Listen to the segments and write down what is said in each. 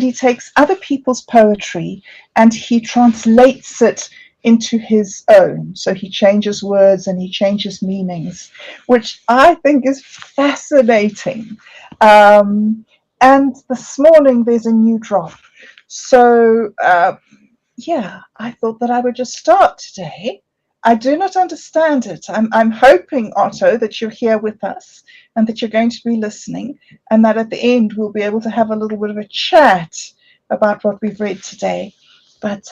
he takes other people's poetry and he translates it into his own. So he changes words and he changes meanings, which I think is fascinating. And this morning there's a new drop. So, yeah, I thought that I would just start today. I do not understand it. I'm hoping, Otto, that you're here with us and that you're going to be listening, and that at the end we'll be able to have a little bit of a chat about what we've read today. But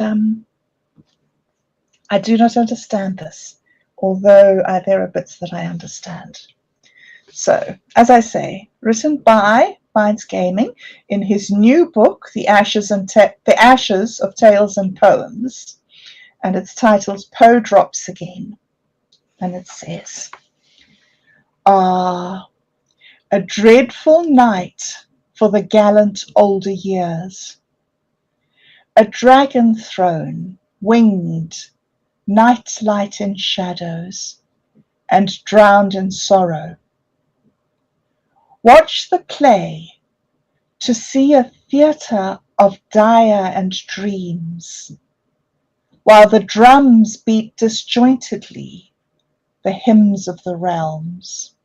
I do not understand this, although there are bits that I understand. So, as I say, written by Minds Gaming in his new book, The Ashes of Tales and Poems, and it's titled Poe Drops Again. And it says, "Ah, a dreadful night for the gallant older years, a dragon throne, winged, night light in shadows, and drowned in sorrow. Watch the play to see a theatre of dire and dreams, while the drums beat disjointedly the hymns of the realms.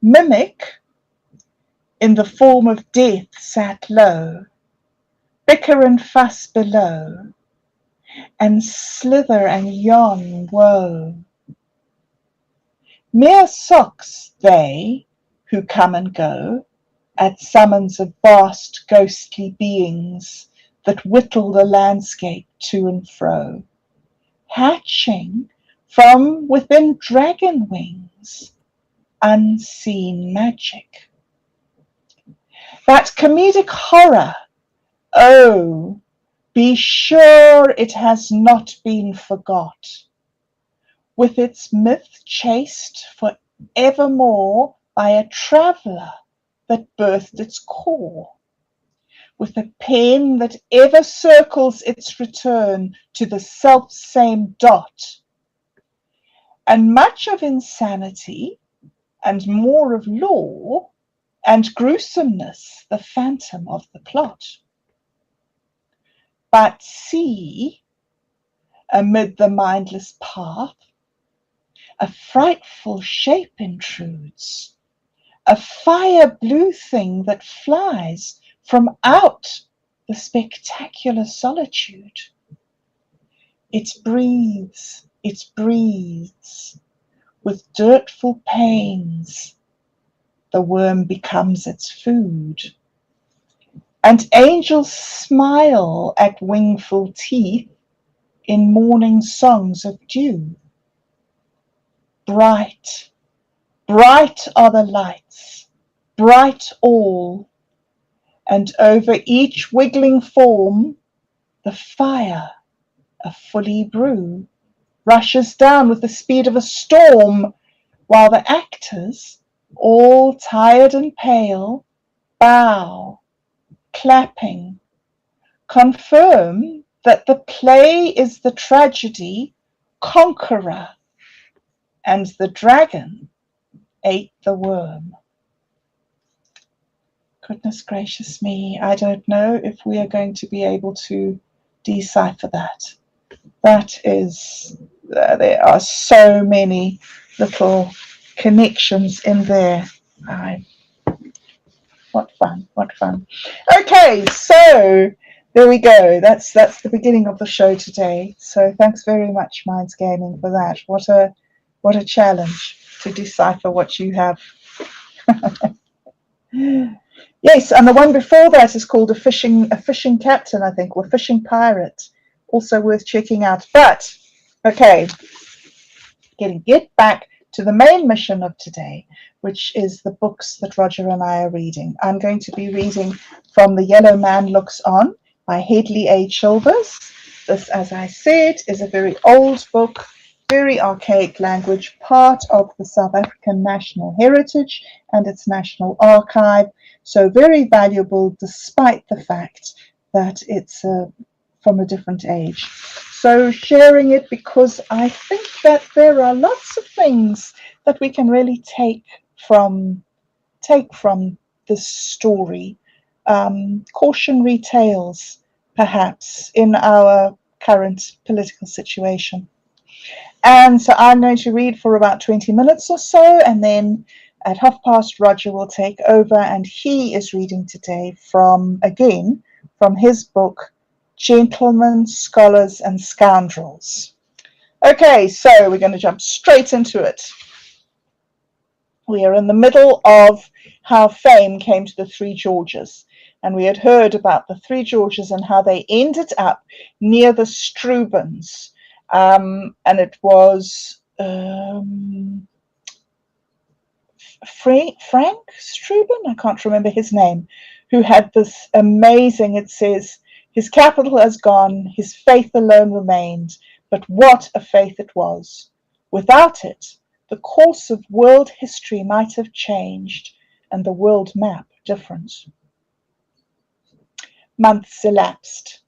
Mimic, in the form of death, sat low, bicker and fuss below, and slither and yawn woe. Mere socks they, who come and go at summons of vast ghostly beings that whittle the landscape to and fro, hatching from within dragon wings unseen magic. That comedic horror, oh, be sure it has not been forgot, with its myth chased for evermore by a traveller that birthed its core, with a pen that ever circles its return to the self-same dot, and much of insanity and more of law and gruesomeness the phantom of the plot. But see, amid the mindless path, a frightful shape intrudes, a fire-blue thing that flies from out the spectacular solitude. It breathes, with dirtful pains, the worm becomes its food, and angels smile at wingful teeth in morning songs of dew. Bright, bright are the lights, bright all, and over each wiggling form the fire, a fully brew, rushes down with the speed of a storm, while the actors, all tired and pale, bow, clapping, confirm that the play is the tragedy conqueror, and the dragon ate the worm." Goodness gracious me, I don't know if we are going to be able to decipher that. That is, there are so many little connections in there. What fun, what fun. Okay, so there we go. That's the beginning of the show today. So thanks very much, Minds Gaming, for that. What a challenge to decipher what you have. Yes, and the one before that is called a fishing captain, I think, or fishing pirate. Also worth checking out. But okay, get back to the main mission of today, which is the books that Roger and I are reading. I'm going to be reading from The Yellow Man Looks On by Hedley A. Chilvers. This, as I said, is a very old book, very archaic language, part of the South African national heritage and its national archive. So very valuable, despite the fact that it's from a different age. So sharing it because I think that there are lots of things that we can really take from this story cautionary tales, perhaps, in our current political situation. And so I'm going to read for about 20 minutes or so, and then at 1:30 Roger will take over, and he is reading today from his book, Gentlemen, Scholars and Scoundrels. Okay, so we're going to jump straight into it. We are in the middle of how fame came to the Three Georges, and we had heard about the Three Georges and how they ended up near the Strubens. And it was Frank Struben, I can't remember his name, who had this amazing, it says, his capital has gone, his faith alone remained, but what a faith it was. Without it, the course of world history might have changed and the world map different. Months elapsed.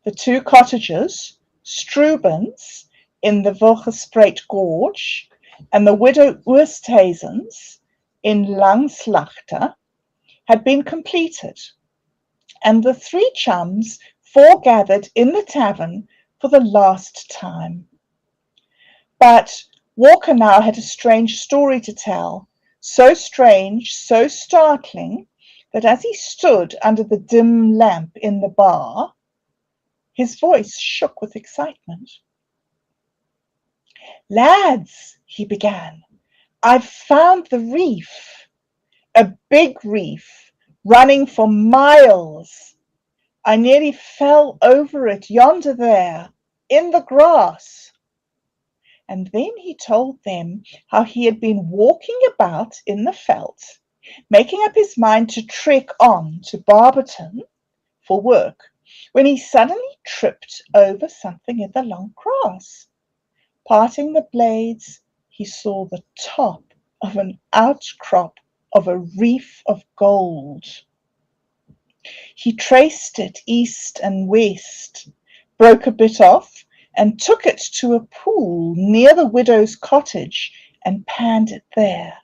The two cottages, Strubens in the Wilgespreet Gorge and the widow Oosthuizens in Langslaagte, had been completed, and the three chums foregathered in the tavern for the last time. But Walker now had a strange story to tell, so strange, so startling, that as he stood under the dim lamp in the bar, his voice shook with excitement. "Lads," he began, "I've found the reef, a big reef, running for miles. I nearly fell over it yonder there, in the grass." And then he told them how he had been walking about in the veld, making up his mind to trek on to Barberton for work, when he suddenly tripped over something in the long grass. Parting the blades, he saw the top of an outcrop of a reef of gold. He traced it east and west, broke a bit off, and took it to a pool near the widow's cottage and panned it there.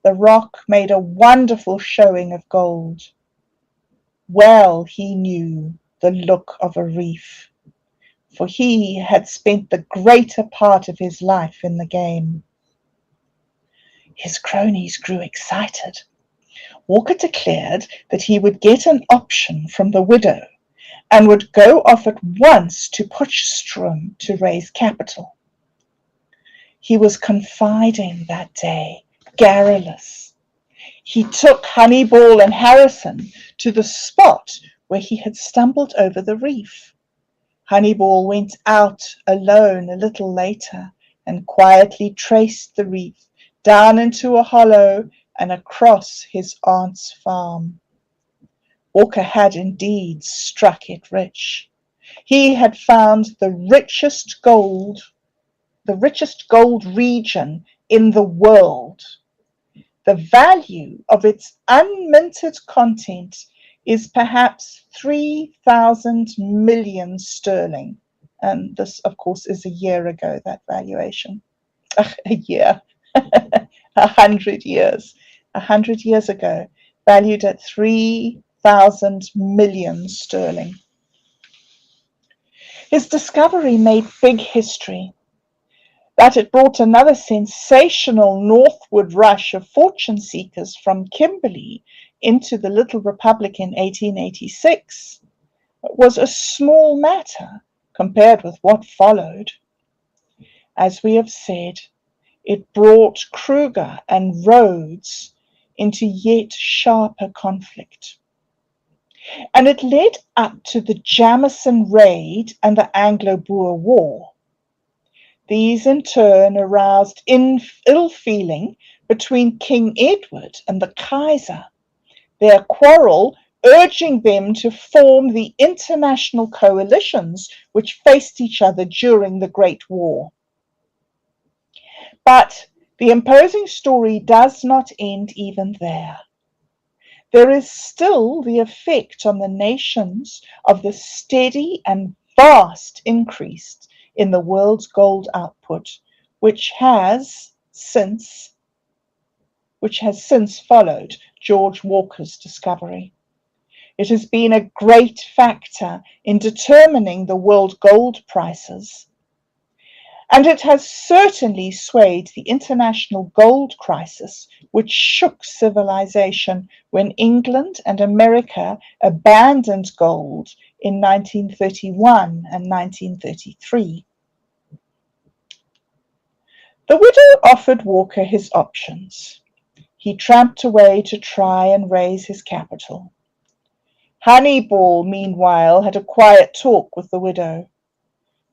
The rock made a wonderful showing of gold. Well he knew the look of a reef, for he had spent the greater part of his life in the game. His cronies grew excited. Walker declared that he would get an option from the widow and would go off at once to Potchefstroom to raise capital. He was confiding that day, garrulous. He took Honeyball and Harrison to the spot where he had stumbled over the reef. Honeyball went out alone a little later and quietly traced the reef down into a hollow and across his aunt's farm. Walker had indeed struck it rich. He had found the richest gold region in the world. The value of its unminted content is perhaps 3,000 million sterling. And this, of course, is a year ago, that valuation. A year. 100 years. 100 years ago, valued at 3,000 million sterling. His discovery made big history. That it brought another sensational northward rush of fortune seekers from Kimberley into the little republic in 1886 was a small matter compared with what followed. As we have said, it brought Kruger and Rhodes into yet sharper conflict. And it led up to the Jameson Raid and the Anglo-Boer War. These in turn aroused ill feeling between King Edward and the Kaiser, their quarrel urging them to form the international coalitions which faced each other during the Great War. But the imposing story does not end even there. There is still the effect on the nations of the steady and vast increase in the world's gold output, which has since followed George Walker's discovery. It has been a great factor in determining the world gold prices, and it has certainly swayed the international gold crisis, which shook civilization when England and America abandoned gold in 1931 and 1933. The widow offered Walker his options. He tramped away to try and raise his capital. Hannibal, meanwhile, had a quiet talk with the widow.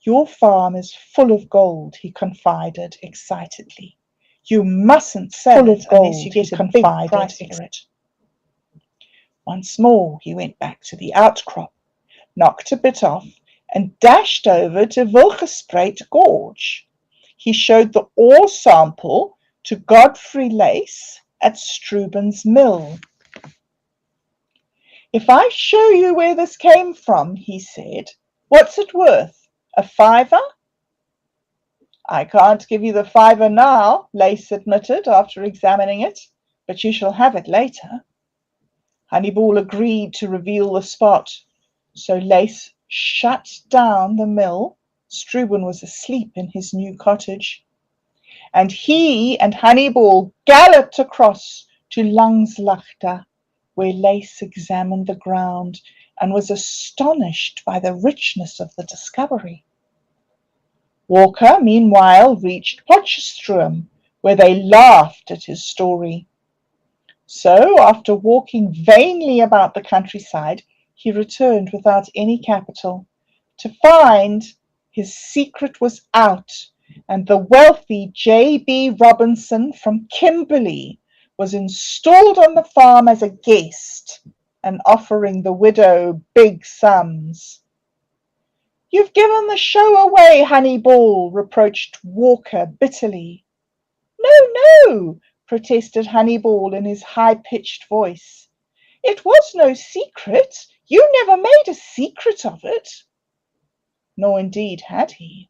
"Your farm is full of gold," he confided excitedly. "You mustn't sell it unless you get a big price for it." Once more he went back to the outcrop, knocked a bit off, and dashed over to Wilgespruit Gorge. He showed the ore sample to Godfrey Lace at Struben's mill. "If I show you where this came from," he said, "what's it worth? A fiver?" "I can't give you the fiver now," Lace admitted after examining it, "but you shall have it later." Hannibal agreed to reveal the spot, so Lace shut down the mill. Struben was asleep in his new cottage, and he and Hannibal galloped across to Langslaagte, where Lace examined the ground and was astonished by the richness of the discovery. Walker, meanwhile, reached Potchefstroom, where they laughed at his story. So, after walking vainly about the countryside, he returned without any capital, to find his secret was out, and the wealthy J.B. Robinson from Kimberley was installed on the farm as a guest and offering the widow big sums. "You've given the show away, Hannibal," reproached Walker bitterly. "No, no," protested Hannibal in his high-pitched voice. "It was no secret. You never made a secret of it." Nor indeed had he.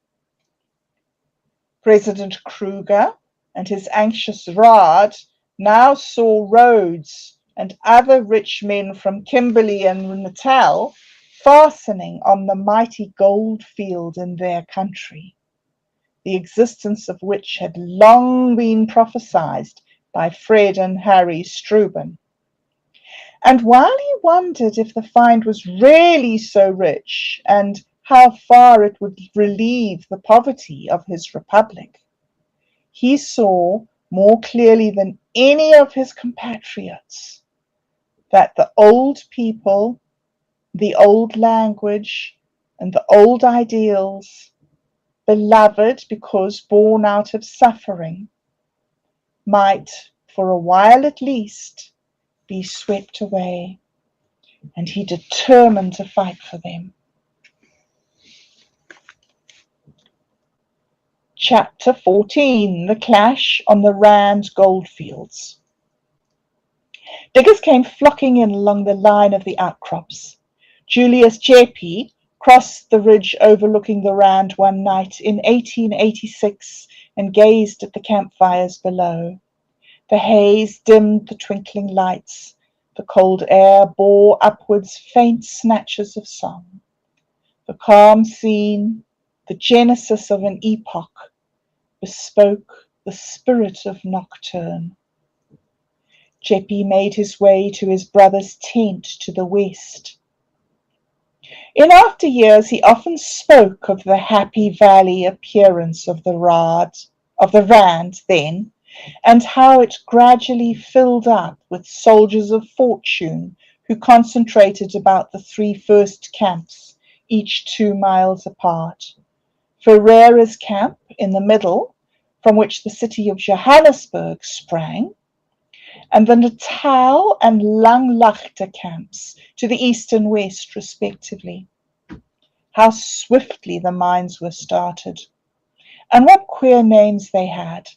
President Kruger and his anxious Raad now saw Rhodes and other rich men from Kimberley and Natal fastening on the mighty gold field in their country, the existence of which had long been prophesied by Fred and Harry Struben. And while he wondered if the find was really so rich, and how far it would relieve the poverty of his republic, he saw more clearly than any of his compatriots that the old people, the old language, and the old ideals, beloved because born out of suffering, might, for a while at least, be swept away, and he determined to fight for them. Chapter 14. The Clash on the Rand Goldfields. Diggers came flocking in along the line of the outcrops. Julius Jeppe crossed the ridge overlooking the Rand one night in 1886 and gazed at the campfires below. The haze dimmed the twinkling lights. The cold air bore upwards faint snatches of song. The calm scene, the genesis of an epoch, bespoke the spirit of nocturne. Jeppe made his way to his brother's tent to the west. In after years he often spoke of the Happy Valley appearance of the Rand then, and how it gradually filled up with soldiers of fortune who concentrated about the three first camps, each 2 miles apart. Ferreira's camp in the middle, from which the city of Johannesburg sprang, and the Natal and Langlaagte camps to the east and west, respectively. How swiftly the mines were started, and what queer names they had: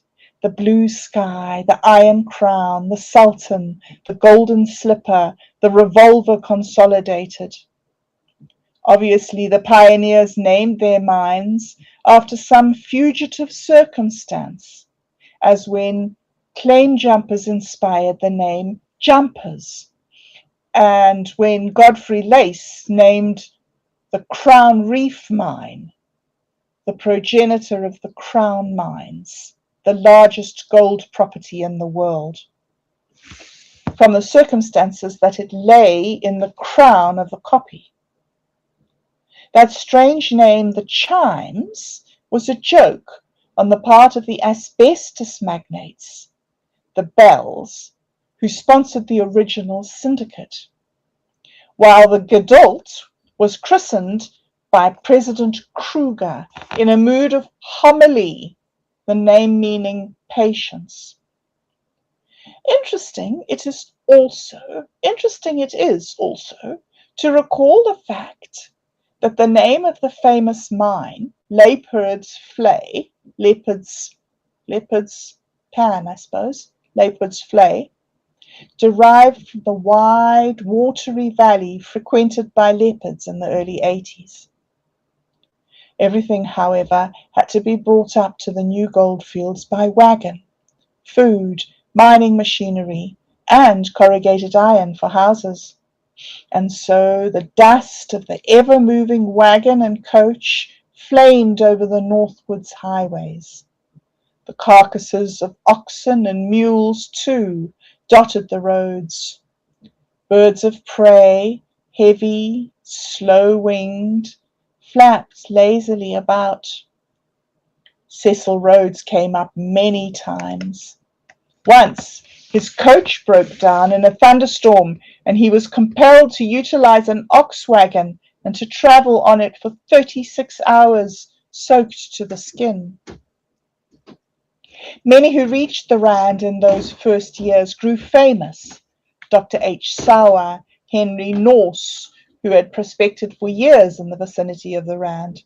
the Blue Sky, the Iron Crown, the Sultan, the Golden Slipper, the Revolver Consolidated. Obviously, the pioneers named their mines after some fugitive circumstance, as when claim jumpers inspired the name Jumpers, And when Godfrey Lace named the Crown Reef mine, the progenitor of the Crown mines, the largest gold property in the world, from the circumstances that it lay in the crown of the kopje. That strange name, the Chimes, was a joke on the part of the asbestos magnates, the Bells, who sponsored the original syndicate, while the Geduld was christened by President Kruger in a mood of homily, the name meaning patience. Interesting it is also to recall the fact that the name of the famous mine, Leopard's Flay, derived from the wide, watery valley frequented by leopards in the early 80s. Everything, however, had to be brought up to the new goldfields by wagon, food, mining machinery, and corrugated iron for houses. And so the dust of the ever-moving wagon and coach flamed over the northwards highways. The carcasses of oxen and mules, too, dotted the roads. Birds of prey, heavy, slow-winged, flapped lazily about. Cecil Rhodes came up many times. Once his coach broke down in a thunderstorm, and he was compelled to utilize an ox wagon and to travel on it for 36 hours, soaked to the skin. Many who reached the Rand in those first years grew famous. Dr. H. Sauer, Henry Norse, who had prospected for years in the vicinity of the Rand,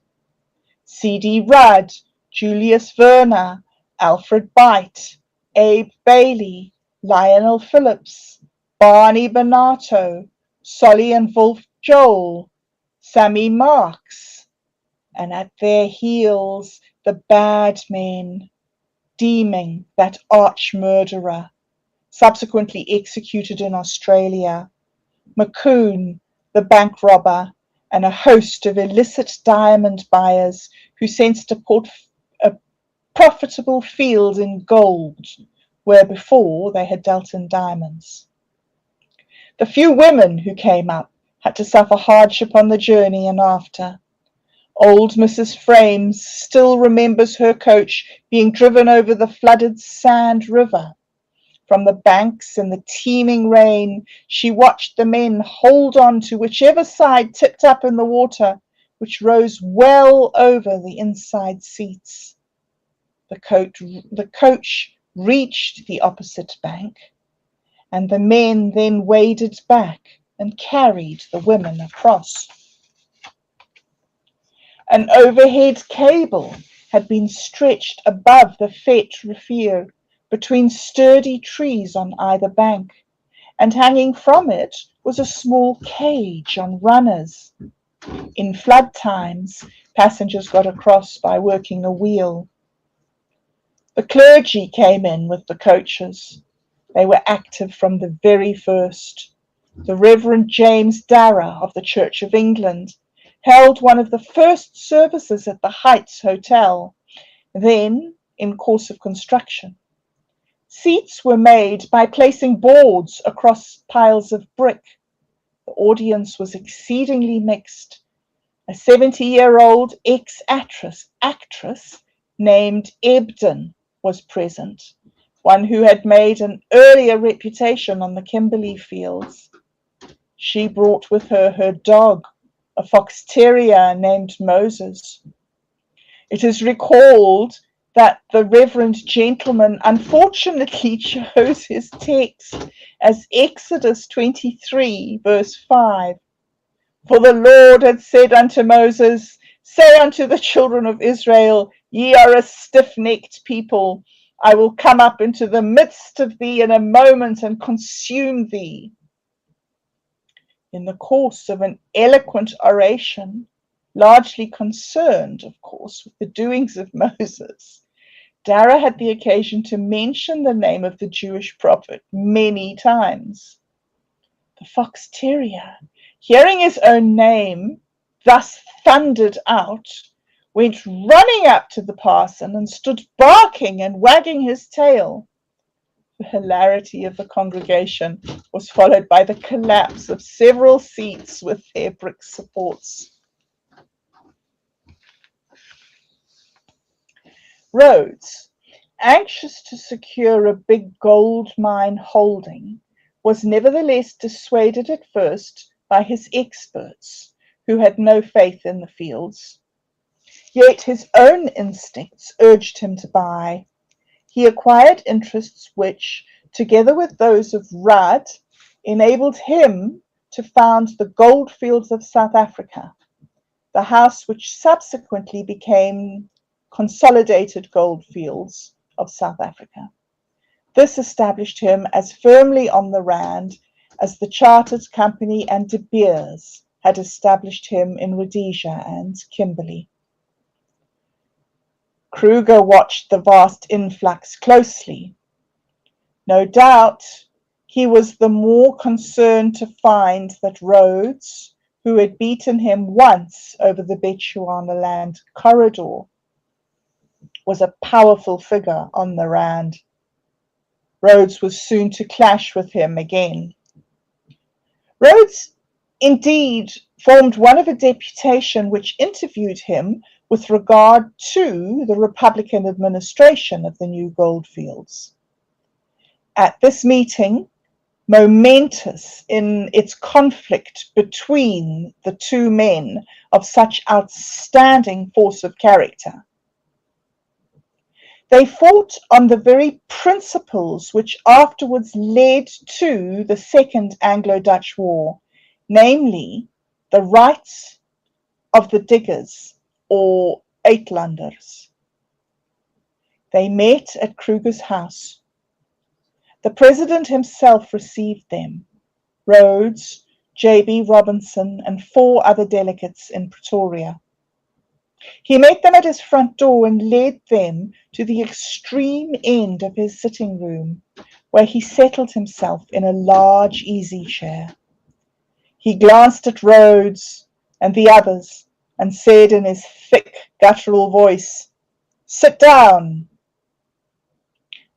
C.D. Rudd, Julius Werner, Alfred Beit, Abe Bailey, Lionel Phillips, Barney Bonato, Solly and Wolf Joel, Sammy Marks, and at their heels the bad men, Deeming, that arch-murderer, subsequently executed in Australia, McCoon, the bank robber, and a host of illicit diamond buyers who sensed a profitable field in gold, where before they had dealt in diamonds. The few women who came up had to suffer hardship on the journey and after. Old Mrs. Frames still remembers her coach being driven over the flooded Sand River. From the banks in the teeming rain, she watched the men hold on to whichever side tipped up in the water, which rose well over the inside seats. The coach reached the opposite bank, and the men then waded back and carried the women across. An overhead cable had been stretched above the Fete Riviere between sturdy trees on either bank, and hanging from it was a small cage on runners. In flood times, passengers got across by working a wheel. The clergy came in with the coaches. They were active from the very first. The Reverend James Darrah of the Church of England held one of the first services at the Heights Hotel, then in course of construction. Seats were made by placing boards across piles of brick. The audience was exceedingly mixed. A 70-year-old ex-actress named Ebden was present, one who had made an earlier reputation on the Kimberley fields. She brought with her dog, a fox terrier named Moses. It is recalled that the reverend gentleman unfortunately chose his text as Exodus 23, verse 5. For the Lord had said unto Moses, say unto the children of Israel, ye are a stiff-necked people. I will come up into the midst of thee in a moment and consume thee. In the course of an eloquent oration, largely concerned, of course, with the doings of Moses, Darrah had the occasion to mention the name of the Jewish prophet many times. The fox terrier, hearing his own name thus thundered out, went running up to the parson and stood barking and wagging his tail. The hilarity of the congregation was followed by the collapse of several seats with their brick supports. Rhodes, anxious to secure a big gold mine holding, was nevertheless dissuaded at first by his experts, who had no faith in the fields. Yet his own instincts urged him to buy. He acquired interests which, together with those of Rudd, enabled him to found the Goldfields of South Africa, the house which subsequently became Consolidated Goldfields of South Africa. This established him as firmly on the Rand as the Chartered Company and De Beers had established him in Rhodesia and Kimberley. Kruger watched the vast influx closely. No doubt he was the more concerned to find that Rhodes, who had beaten him once over the Bechuanaland corridor, was a powerful figure on the Rand. Rhodes was soon to clash with him again. Rhodes, indeed, formed one of a deputation which interviewed him with regard to the Republican administration of the new goldfields. At this meeting, momentous in its conflict between the two men of such outstanding force of character, they fought on the very principles which afterwards led to the Second Anglo-Dutch War, namely the rights of the diggers or Uitlanders. They met at Kruger's house. The president himself received them, Rhodes, J.B. Robinson, and 4 other delegates in Pretoria. He met them at his front door and led them to the extreme end of his sitting room, where he settled himself in a large easy chair. He glanced at Rhodes and the others and said in his thick, guttural voice, "Sit down."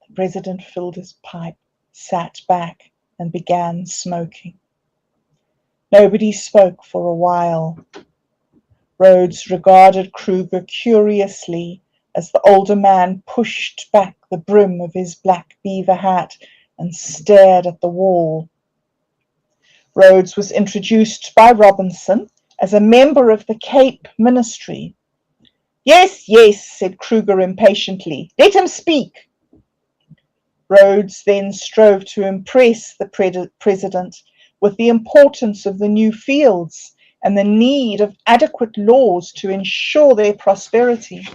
The president filled his pipe, sat back, and began smoking. Nobody spoke for a while. Rhodes regarded Kruger curiously as the older man pushed back the brim of his black beaver hat and stared at the wall. Rhodes was introduced by Robinson as a member of the Cape Ministry. "Yes, yes," said Kruger impatiently. "Let him speak." Rhodes then strove to impress the president with the importance of the new fields and the need of adequate laws to ensure their prosperity.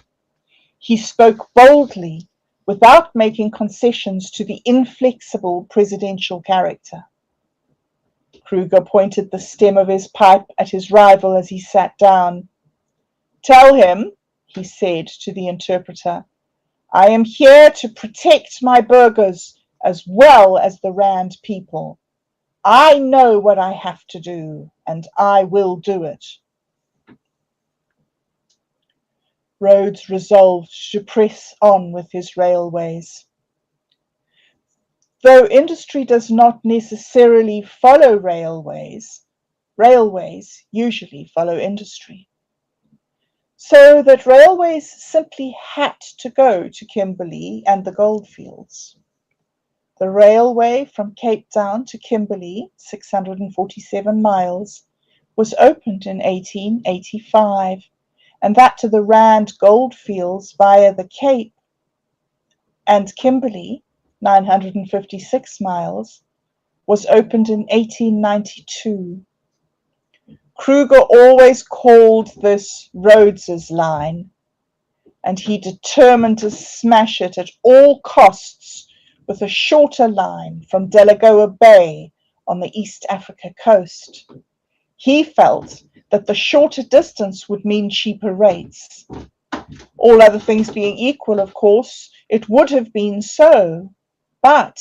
He spoke boldly, without making concessions to the inflexible presidential character. Kruger pointed the stem of his pipe at his rival as he sat down. "Tell him," he said to the interpreter, "I am here to protect my burghers as well as the Rand people. I know what I have to do, and I will do it." Rhodes resolved to press on with his railways. Though industry does not necessarily follow railways, railways usually follow industry. So that railways simply had to go to Kimberley and the goldfields. The railway from Cape Town to Kimberley, 647 miles, was opened in 1885, and that to the Rand goldfields via the Cape and Kimberley, 956 miles, was opened in 1892. Kruger always called this Rhodes's line, and he determined to smash it at all costs with a shorter line from Delagoa Bay on the East Africa coast. He felt that the shorter distance would mean cheaper rates. All other things being equal, of course, it would have been so, but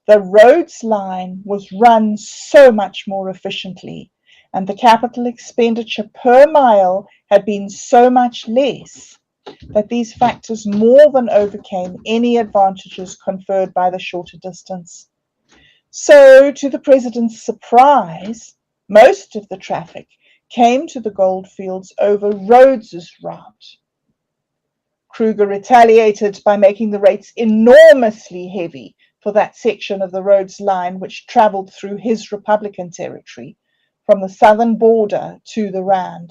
The Rhodes line was run so much more efficiently, and the capital expenditure per mile had been so much less, that these factors more than overcame any advantages conferred by the shorter distance. So, to the president's surprise, most of the traffic came to the goldfields over Rhodes's route. Kruger retaliated by making the rates enormously heavy for that section of the Rhodes line which travelled through his Republican territory, from the southern border to the Rand.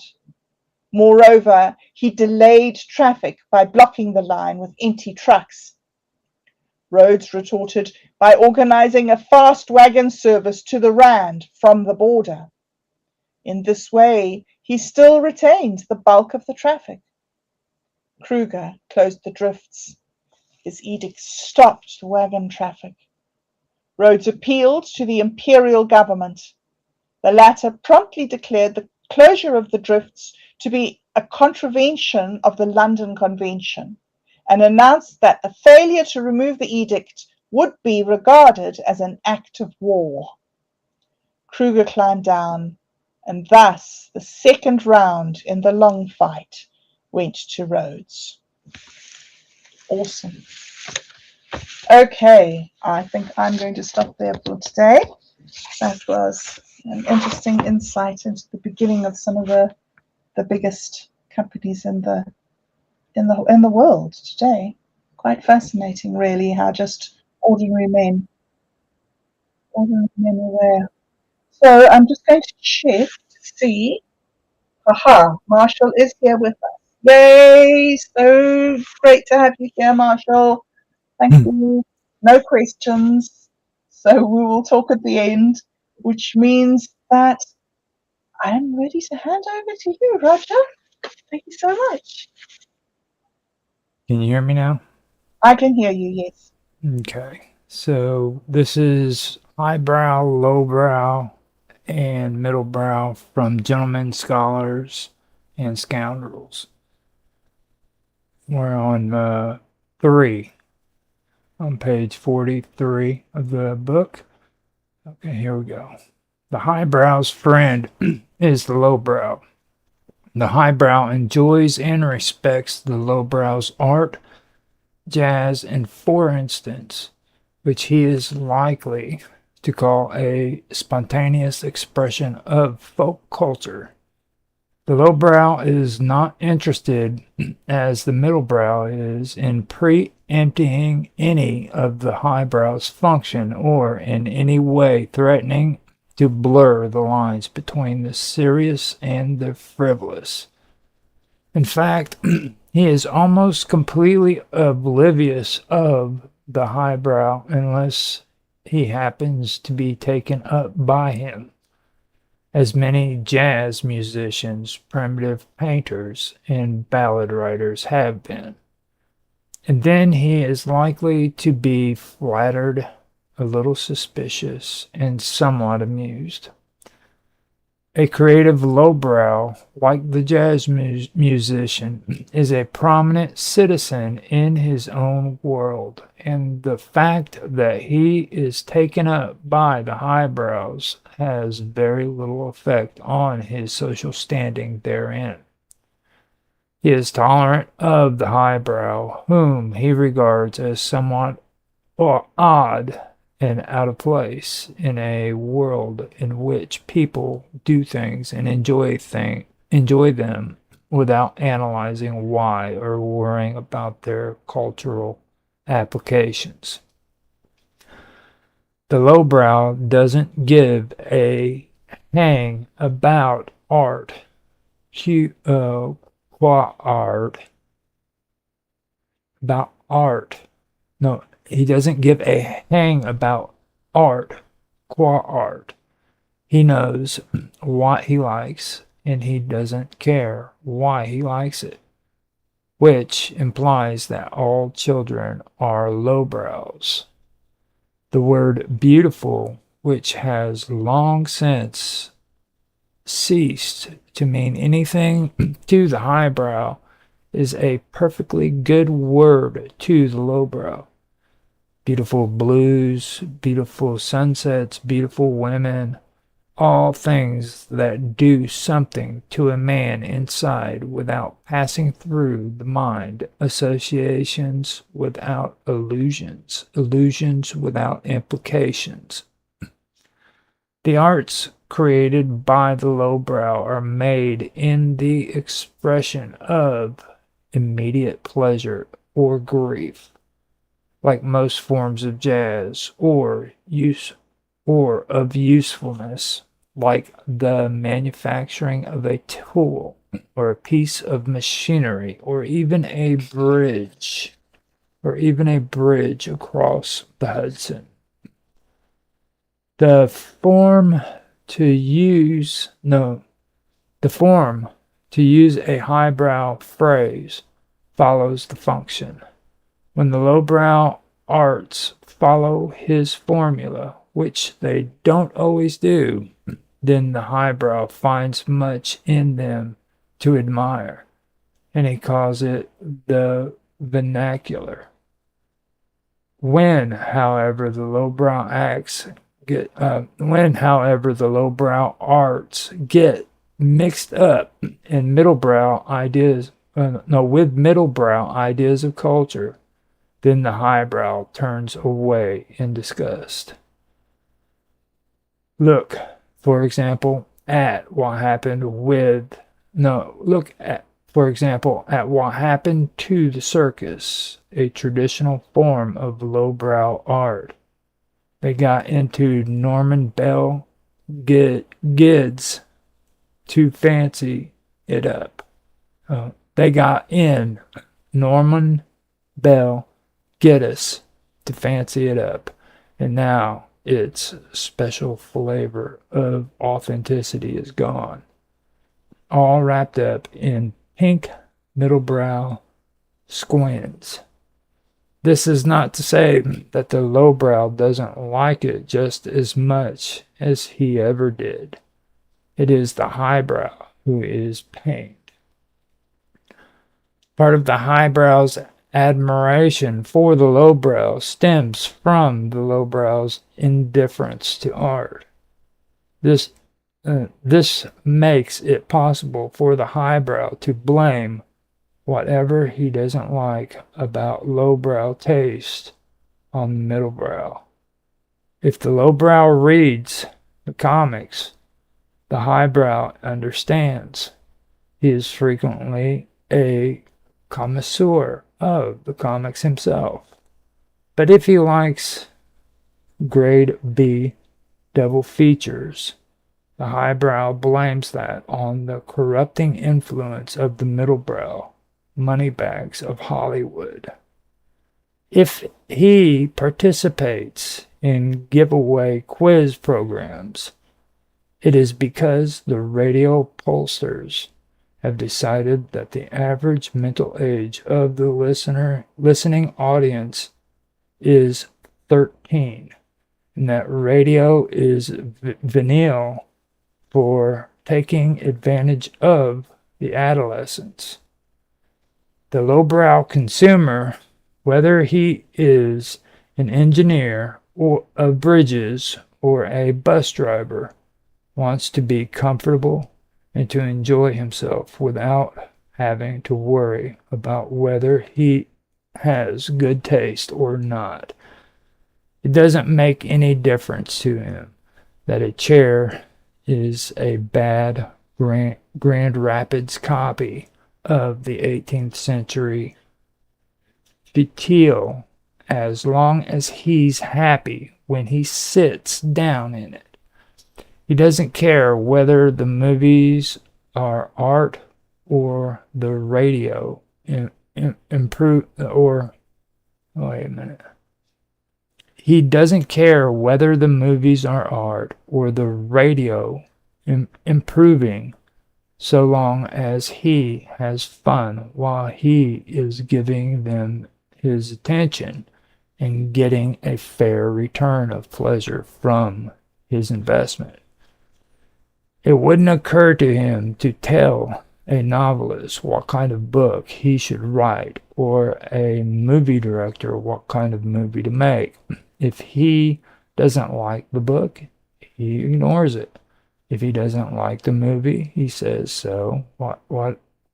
Moreover, he delayed traffic by blocking the line with empty trucks. Rhodes retorted by organizing a fast wagon service to the Rand from the border. In this way, he still retained the bulk of the traffic. Kruger closed the drifts. His edict stopped the wagon traffic. Rhodes appealed to the imperial government. The latter promptly declared the closure of the drifts to be a contravention of the London Convention, and announced that a failure to remove the edict would be regarded as an act of war. Kruger climbed down, and thus the second round in the long fight went to Rhodes. Awesome. Okay, I think I'm going to stop there for today. That was an interesting insight into the beginning of some of the biggest companies in the world today. Quite fascinating, really, how just ordinary men are there. So I'm just going to check to see. Aha, Marshall is here with us. Yay! So great to have you here, Marshall. Thank you. No questions. So we will talk at the end, which means that I'm ready to hand over to you, Roger. Thank you so much. Can you hear me now? I can hear you, yes. Okay. So this is highbrow, lowbrow, and middlebrow from Gentlemen, Scholars, and Scoundrels. We're on 3, on page 43 of the book. Okay, here we go. The highbrow's friend is the lowbrow. The highbrow enjoys and respects the lowbrow's art, jazz, and for instance, which he is likely to call a spontaneous expression of folk culture. The lowbrow is not interested, as the middlebrow is, in preempting any of the highbrow's function or in any way threatening to blur the lines between the serious and the frivolous. In fact, he is almost completely oblivious of the highbrow unless he happens to be taken up by him, as many jazz musicians, primitive painters, and ballad writers have been. And then he is likely to be flattered, a little suspicious, and somewhat amused. A creative lowbrow, like the jazz musician, is a prominent citizen in his own world, and the fact that he is taken up by the highbrows has very little effect on his social standing therein. He is tolerant of the highbrow, whom he regards as somewhat odd and out of place in a world in which people do things and enjoy them without analyzing why or worrying about their cultural applications. The lowbrow doesn't give a hang about art, qua art, about art. No, he doesn't give a hang about art, qua art. He knows what he likes, and he doesn't care why he likes it, which implies that all children are lowbrows. The word beautiful, which has long since ceased to mean anything to the highbrow, is a perfectly good word to the lowbrow. beautiful blues, beautiful sunsets, beautiful women, all things that do something to a man inside without passing through the mind, associations without illusions, illusions without implications. The arts created by the lowbrow are made in the expression of immediate pleasure or grief, like most forms of jazz, or of usefulness, like the manufacturing of a tool or a piece of machinery, or even a bridge, across the Hudson. The form to use a highbrow phrase follows the function. When the lowbrow arts follow his formula, which they don't always do, then the highbrow finds much in them to admire, and he calls it the vernacular. When, however, the lowbrow arts get mixed up in middlebrow ideas, with middlebrow ideas of culture, then the highbrow turns away in disgust. Look, for example, at what happened to the circus, a traditional form of lowbrow art. They got into Norman Bell Gids to fancy it up. They got in Norman Bell Giddis to fancy it up, and now its special flavor of authenticity is gone, all wrapped up in pink middlebrow squins. This is not to say that the lowbrow doesn't like it just as much as he ever did. It is the highbrow who is pained. Part of the highbrow's admiration for the lowbrow stems from the lowbrow's indifference to art. This makes it possible for the highbrow to blame whatever he doesn't like about lowbrow taste on the middlebrow. If the lowbrow reads the comics, the highbrow understands. He is frequently a connoisseur of the comics himself. But if he likes grade B double features, the highbrow blames that on the corrupting influence of the middlebrow moneybags of Hollywood. If he participates in giveaway quiz programs, it is because the radio pollsters have decided that the average mental age of the listening audience is 13, and that radio is venal for taking advantage of the adolescents. The lowbrow consumer, whether he is an engineer or of bridges or a bus driver, wants to be comfortable and to enjoy himself without having to worry about whether he has good taste or not. It doesn't make any difference to him that a chair is a bad Grand Rapids copy of the 18th century Fitille, as long as he's happy when he sits down in it. He doesn't care whether the movies are art or the radio He doesn't care whether the movies are art or the radio improving, so long as he has fun while he is giving them his attention and getting a fair return of pleasure from his investment. It wouldn't occur to him to tell a novelist what kind of book he should write, or a movie director what kind of movie to make. If he doesn't like the book, he ignores it. If he doesn't like the movie, he says so.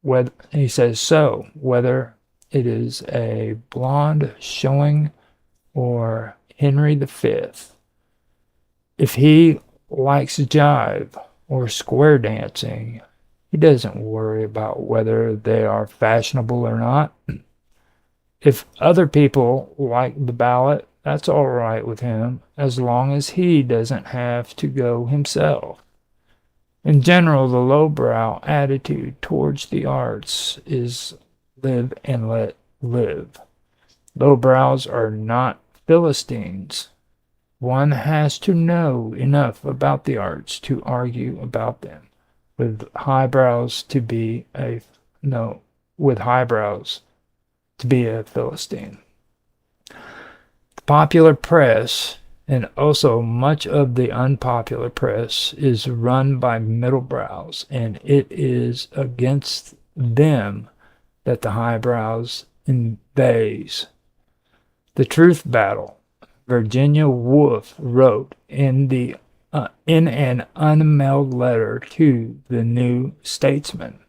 Whether he says so, whether it is a blonde showing or Henry V. If he likes jive or square dancing, he doesn't worry about whether they are fashionable or not. If other people like the ballot, that's all right with him, as long as he doesn't have to go himself. In general, the lowbrow attitude towards the arts is live and let live. Lowbrows are not Philistines. One has to know enough about the arts to argue about them. With highbrows to be a Philistine. The popular press, and also much of the unpopular press, is run by middlebrows, and it is against them that the highbrows invade. The Truth Battle. Virginia Woolf wrote in an unmailed letter to the New Statesman,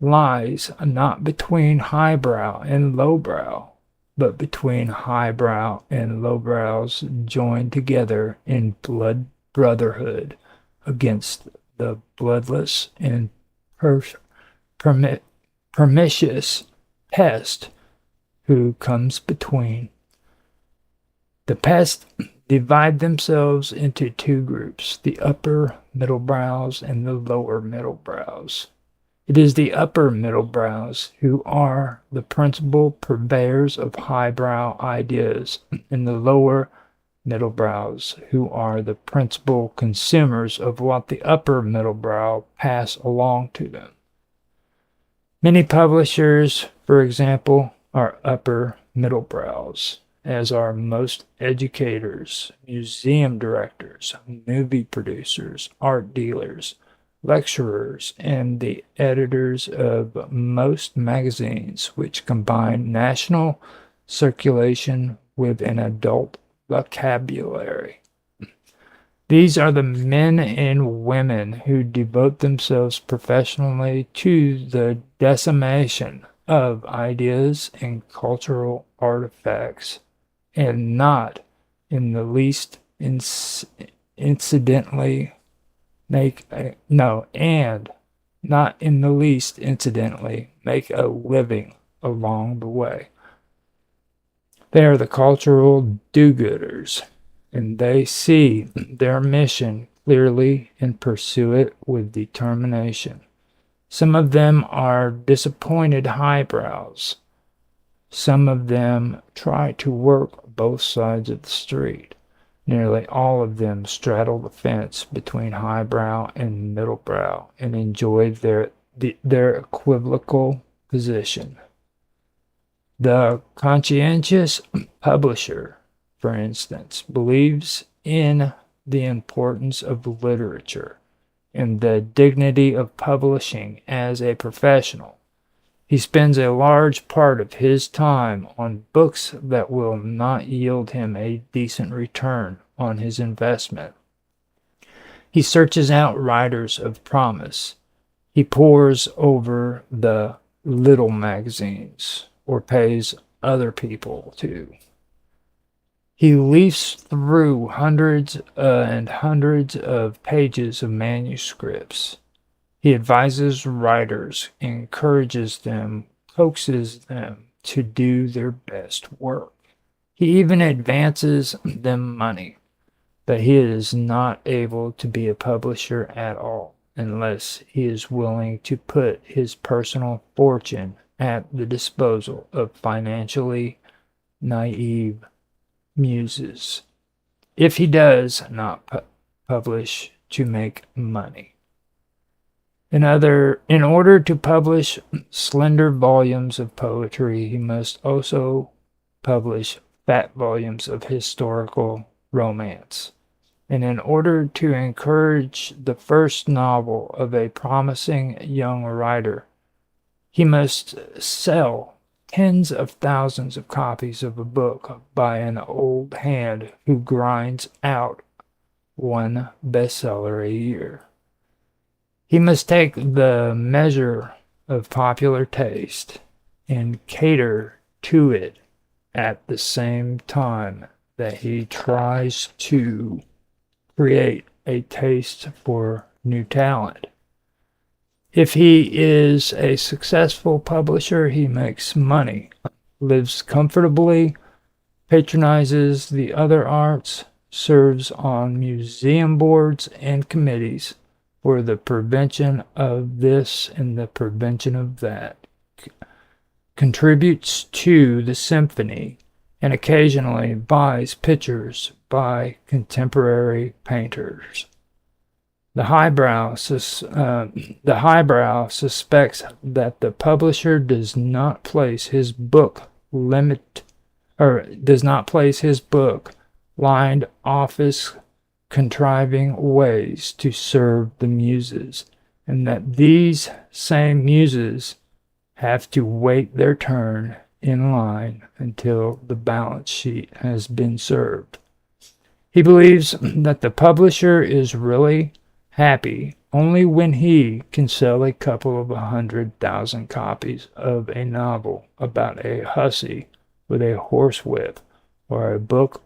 lies not between highbrow and lowbrow, but between highbrow and lowbrows joined together in blood brotherhood against the bloodless and pernicious pest who comes between. The pests divide themselves into two groups, the upper middlebrows and the lower middlebrows. It is the upper middlebrows who are the principal purveyors of highbrow ideas, and the lower middlebrows who are the principal consumers of what the upper middlebrow pass along to them. Many publishers, for example, are upper middlebrows, as are most educators, museum directors, movie producers, art dealers, lecturers, and the editors of most magazines which combine national circulation with an adult vocabulary. These are the men and women who devote themselves professionally to the decimation of ideas and cultural artifacts, and not in the least incidentally make a living along the way. They are the cultural do-gooders, and they see their mission clearly and pursue it with determination. Some of them are disappointed highbrows. Some of them try to work both sides of the street. Nearly all of them straddle the fence between highbrow and middlebrow and enjoy their equivocal position. The conscientious publisher, for instance, believes in the importance of literature and the dignity of publishing as a professional. He spends a large part of his time on books that will not yield him a decent return on his investment. He searches out writers of promise. He pores over the little magazines, or pays other people to. He leafs through hundreds and hundreds of pages of manuscripts. He advises writers, encourages them, coaxes them to do their best work. He even advances them money, but he is not able to be a publisher at all unless he is willing to put his personal fortune at the disposal of financially naive muses. If he does not publish to make money. In order to publish slender volumes of poetry, he must also publish fat volumes of historical romance. and in order to encourage the first novel of a promising young writer, he must sell tens of thousands of copies of a book by an old hand who grinds out one bestseller a year. He must take the measure of popular taste and cater to it at the same time that he tries to create a taste for new talent. If he is a successful publisher, he makes money, lives comfortably, patronizes the other arts, serves on museum boards and committees for the prevention of this and the prevention of that, contributes to the symphony, and occasionally buys pictures by contemporary painters. The highbrow suspects that the publisher does not place his book lined office contriving ways to serve the muses, and that these same muses have to wait their turn in line until the balance sheet has been served. He believes that the publisher is really happy only when he can sell a couple of 100,000 copies of a novel about a hussy with a horsewhip, or a book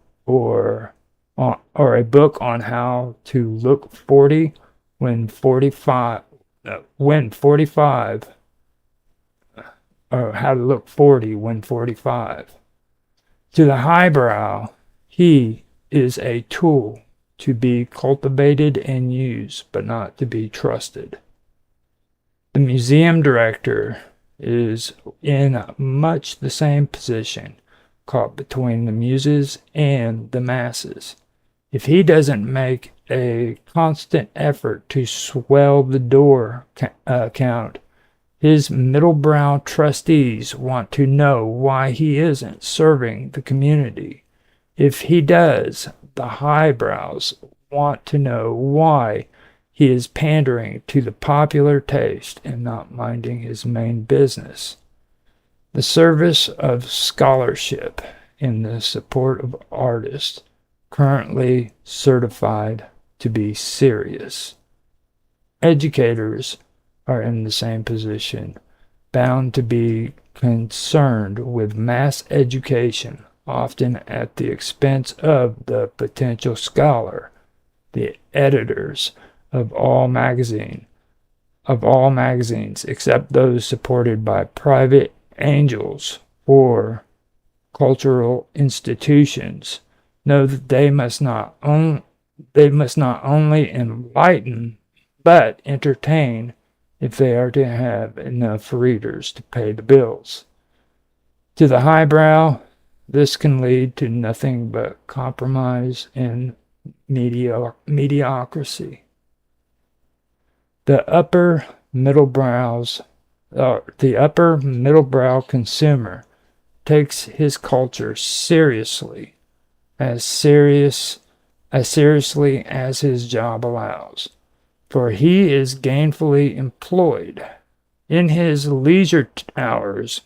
on how to look 40 when 45 or how to look 40 when 45. To the highbrow, he is a tool to be cultivated and used, but not to be trusted. The museum director is in much the same position, caught between the muses and the masses. If he doesn't make a constant effort to swell the door count, his middlebrow trustees want to know why he isn't serving the community. If he does, the highbrows want to know why he is pandering to the popular taste and not minding his main business, the service of scholarship in the support of artists currently certified to be serious. Educators are in the same position, bound to be concerned with mass education, often at the expense of the potential scholar. The editors of all magazines, except those supported by private angels or cultural institutions, know that they must not only enlighten but entertain if they are to have enough readers to pay the bills. To the highbrow, this can lead to nothing but compromise and mediocrity. The upper middlebrow consumer takes his culture seriously as seriously as his job allows, for he is gainfully employed. In his leisure hours,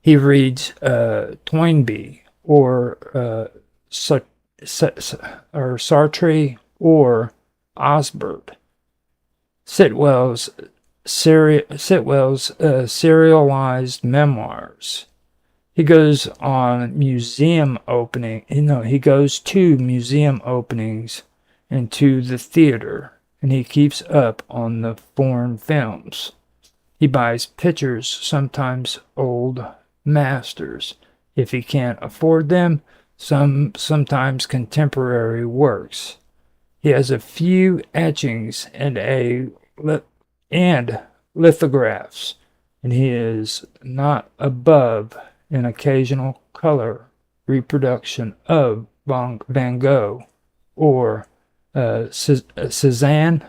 he reads Toynbee or Sartre or Osbert, Sitwell's serialized memoirs. He goes to museum openings and to the theater, and he keeps up on the foreign films. He buys pictures, sometimes old masters, if he can't afford them, sometimes contemporary works. He has a few etchings and lithographs, and he is not above an occasional color reproduction of Van Gogh or Cézanne.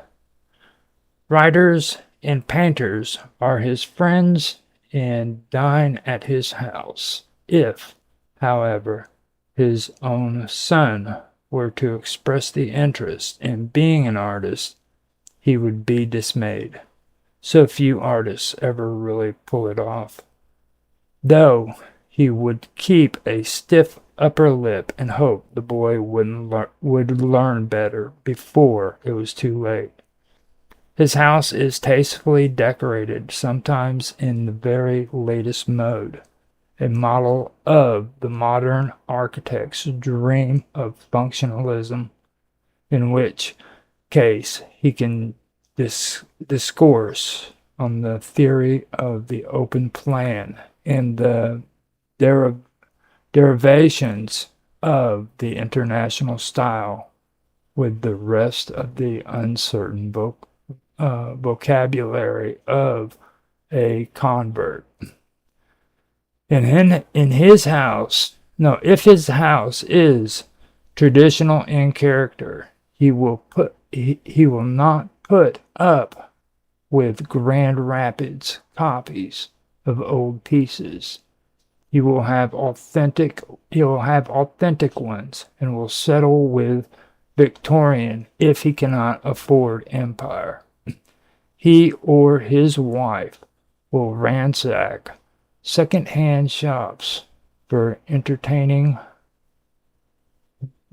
Writers and painters are his friends and dine at his house. If, however, his own son were to express the interest in being an artist, he would be dismayed. So few artists ever really pull it off. Though he would keep a stiff upper lip and hope the boy would learn better before it was too late. His house is tastefully decorated, sometimes in the very latest mode, a model of the modern architect's dream of functionalism, in which case he can discourse on the theory of the open plan and the derivations of the international style with the rest of the uncertain vocabulary of a convert. And in his house, no, if his house is traditional in character, he will not put up with Grand Rapids copies of old pieces. He will have authentic ones and will settle with Victorian if he cannot afford Empire. He or his wife will ransack second-hand shops for entertaining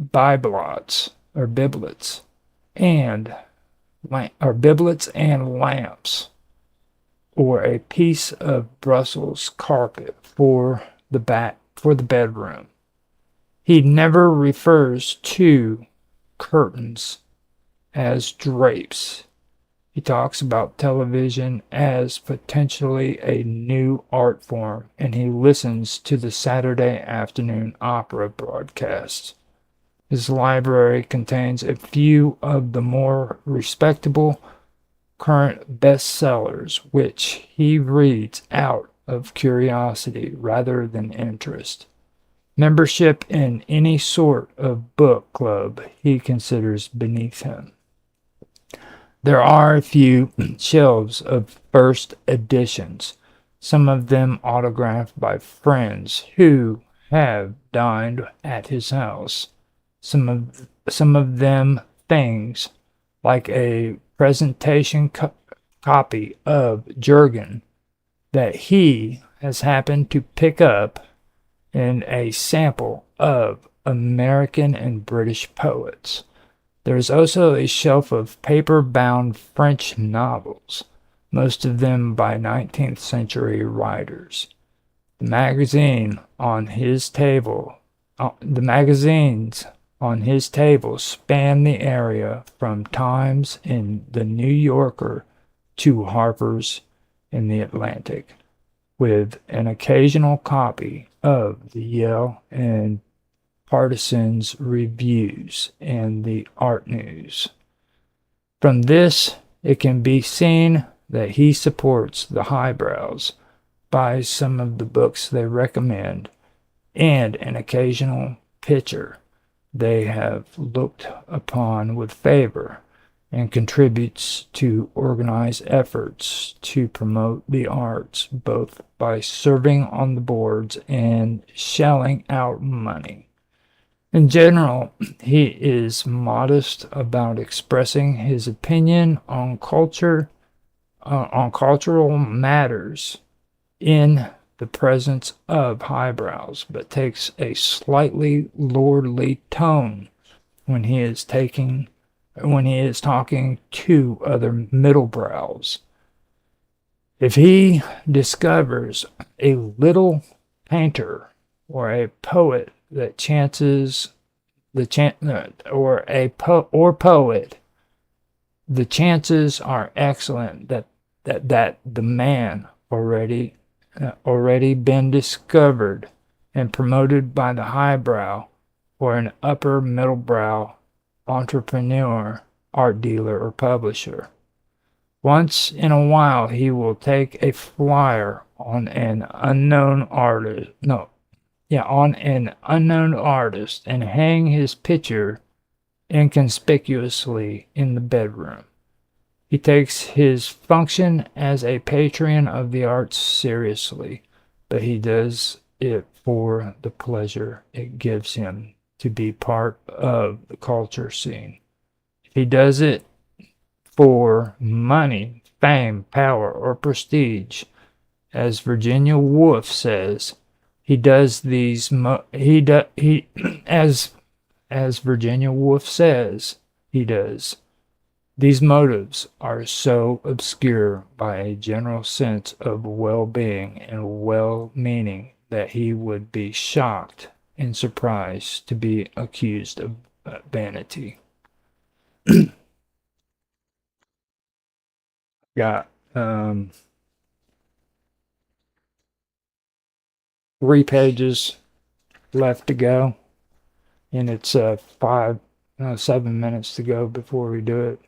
biblets and lamps, or a piece of Brussels carpet for the bedroom. He never refers to curtains as drapes. He talks about television as potentially a new art form, and he listens to the Saturday afternoon opera broadcasts. His library contains a few of the more respectable current bestsellers, which he reads out of curiosity rather than interest. Membership in any sort of book club he considers beneath him. There are a few shelves of first editions, some of them autographed by friends who have dined at his house. Some of them things like a presentation copy of Jurgen that he has happened to pick up, and a sample of American and British poets. There is also a shelf of paper-bound French novels, most of them by 19th century writers. The magazines on his table span the area from Times in the New Yorker to Harper's in the Atlantic, with an occasional copy of the Yale and Partisans Reviews and the Art News. From this, it can be seen that he supports the highbrows, buys some of the books they recommend, and an occasional picture they have looked upon with favor, and contributes to organized efforts to promote the arts, both by serving on the boards and shelling out money. In general, he is modest about expressing his opinion on cultural matters in the presence of highbrows, but takes a slightly lordly tone when he is talking to other middlebrows. If he discovers a little painter or a poet that chances the chances are excellent that the man already been discovered and promoted by the highbrow or an upper middlebrow entrepreneur, art dealer, or publisher. Once in a while he will take a flyer on an unknown artist and hang his picture inconspicuously in the bedroom. He takes his function as a patron of the arts seriously, but he does it for the pleasure it gives him to be part of the culture scene. If he does it for money, fame, power, or prestige, as Virginia Woolf says, he does these. As Virginia Woolf says, he does. These motives are so obscure by a general sense of well-being and well-meaning that he would be shocked and surprised to be accused of vanity. Got 3 pages left to go, and it's 7 minutes to go before we do it.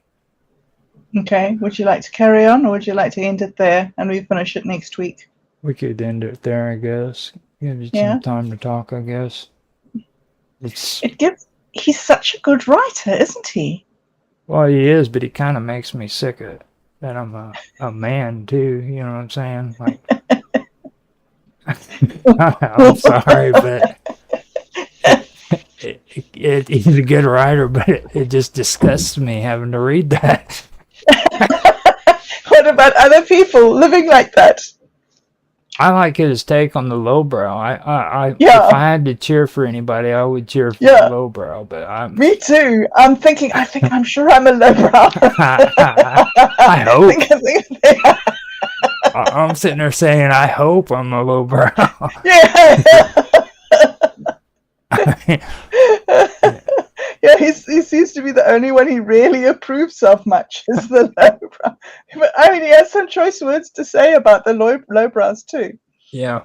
Okay. Would you like to carry on, or would you like to end it there and we finish it next week? We could end it there, I guess. Give you Yeah. some time to talk, I guess. He's such a good writer, isn't he? Well, he is, but he kind of makes me sick of it. That I'm a man too. You know what I'm saying? Like, I'm sorry, but he's a good writer, but it just disgusts me having to read that. What about other people living like that? I like his take on the lowbrow. If I had to cheer for anybody, I would cheer for the lowbrow. But me too. I'm sure I'm a lowbrow. I hope. I'm sitting there saying, I hope I'm a lowbrow. Yeah. Yeah, he seems to be the only one he really approves of much, is the lowbrow. But I mean, he has some choice words to say about the lowbrows too. Yeah.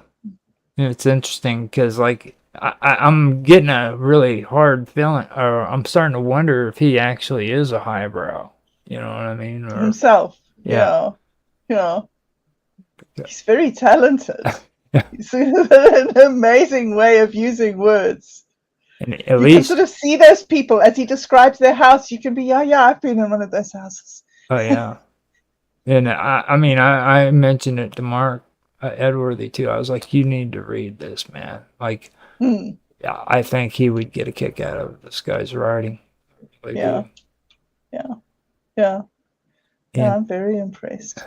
It's interesting because, like, I'm getting a really hard feeling, or I'm starting to wonder if he actually is a highbrow. You know what I mean? Or, himself. Yeah. He's very talented. He's an amazing way of using words. And you can sort of see those people as he describes their house. You can be, I've been in one of those houses. Oh yeah. And I mentioned it to Mark Edworthy too. I was like, you need to read this, man. Like, I think he would get a kick out of this guy's writing. Really Yeah. I'm very impressed.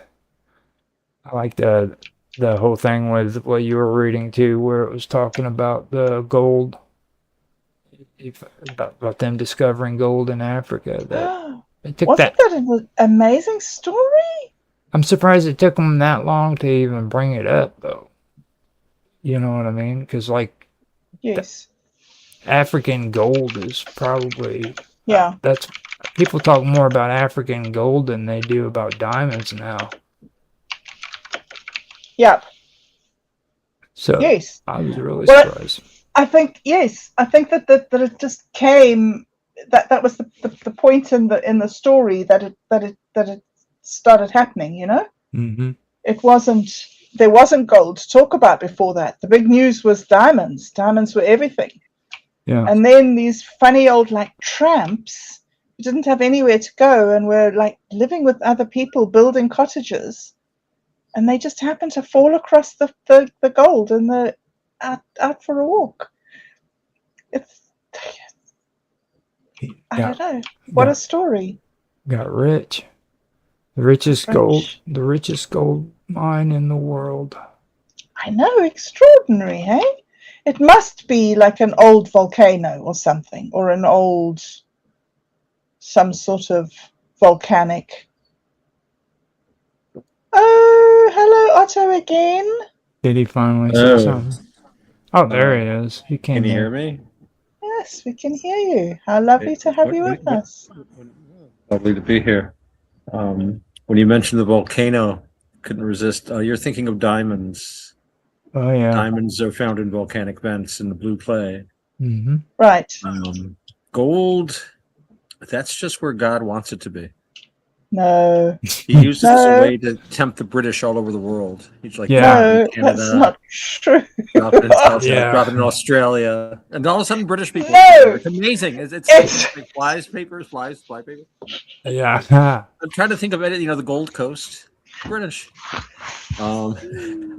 I like the whole thing with what you were reading too, where it was talking about the gold, about them discovering gold in Africa. Wasn't that an amazing story? I'm surprised it took them that long to even bring it up, though. You know what I mean? Because, like, yes, African gold is probably that's people talk more about African gold than they do about diamonds now. Yeah. So yes, I was really surprised. I think that it just came that was the point in the story that it started happening. You know, there wasn't gold to talk about before that. The big news was diamonds. Diamonds were everything. Yeah. And then these funny old like tramps who didn't have anywhere to go and were like living with other people, building cottages, and they just happened to fall across the gold and out for a walk. I don't know. What a story. Got rich. The richest gold mine in the world. I know, extraordinary, hey? It must be like an old volcano or something, or some sort of volcanic. Oh, hello, Otto again. Did he finally say something? Oh, there he is. He came in. Can you hear me? Yes, we can hear you. How lovely to have you with us. Lovely to be here. When you mentioned the volcano, couldn't resist. You're thinking of diamonds. Oh, yeah. Diamonds are found in volcanic vents in the blue clay. Mm-hmm. Right. Gold, that's just where God wants it to be. No. He used it as a way to tempt the British all over the world. He's like, no, Canada, that's not true. Drop it in Australia. And all of a sudden, British people. No. It's amazing. It's like fly paper. Yeah. I'm trying to think of it, the Gold Coast. British. I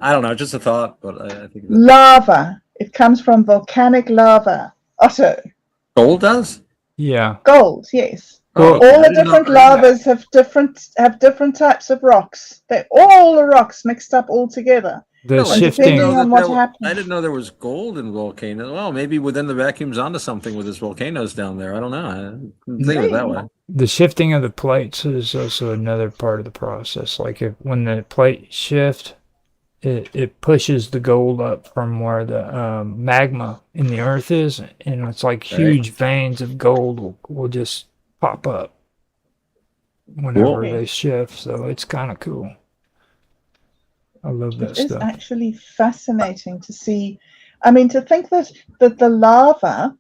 don't know, just a thought, but I think lava. It comes from volcanic lava. Otto. Gold does? Yeah. Gold, yes. Well, okay. All I the didn't know different that. lavas have different types of rocks. They're all the rocks mixed up all together. The No, I And didn't know depending shifting, on that what I happens. didn't know there was gold in volcanoes. Well, maybe within the vacuum's onto something with this volcanoes down there. I don't know. I didn't think of it that way. the shifting of the plates is also another part of the process. Like when the plate shift, it pushes the gold up from where the magma in the earth is, and it's like Right. huge veins of gold will just pop up whenever Cool. they shift. So it's kind of cool. I love that It is stuff. actually fascinating to see. I mean, to think that the lava,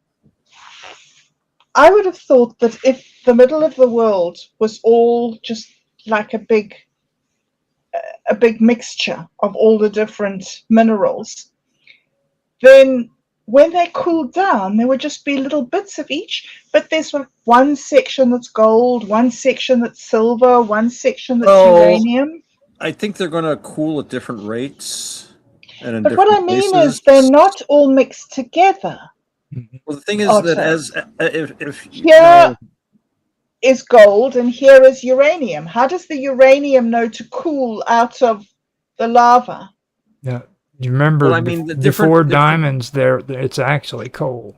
I would have thought that if the middle of the world was all just like a big mixture of all the different minerals, then when they cooled down, there would just be little bits of each. But there's one section that's gold, one section that's silver, one section that's uranium. I think they're going to cool at different rates and in But what I different mean places. is they're not all mixed together, Well, the thing is that Otter. as if Here is gold and here is uranium. How does the uranium know to cool out of the lava? Yeah, you remember well, I mean, the before different diamonds, it's actually coal.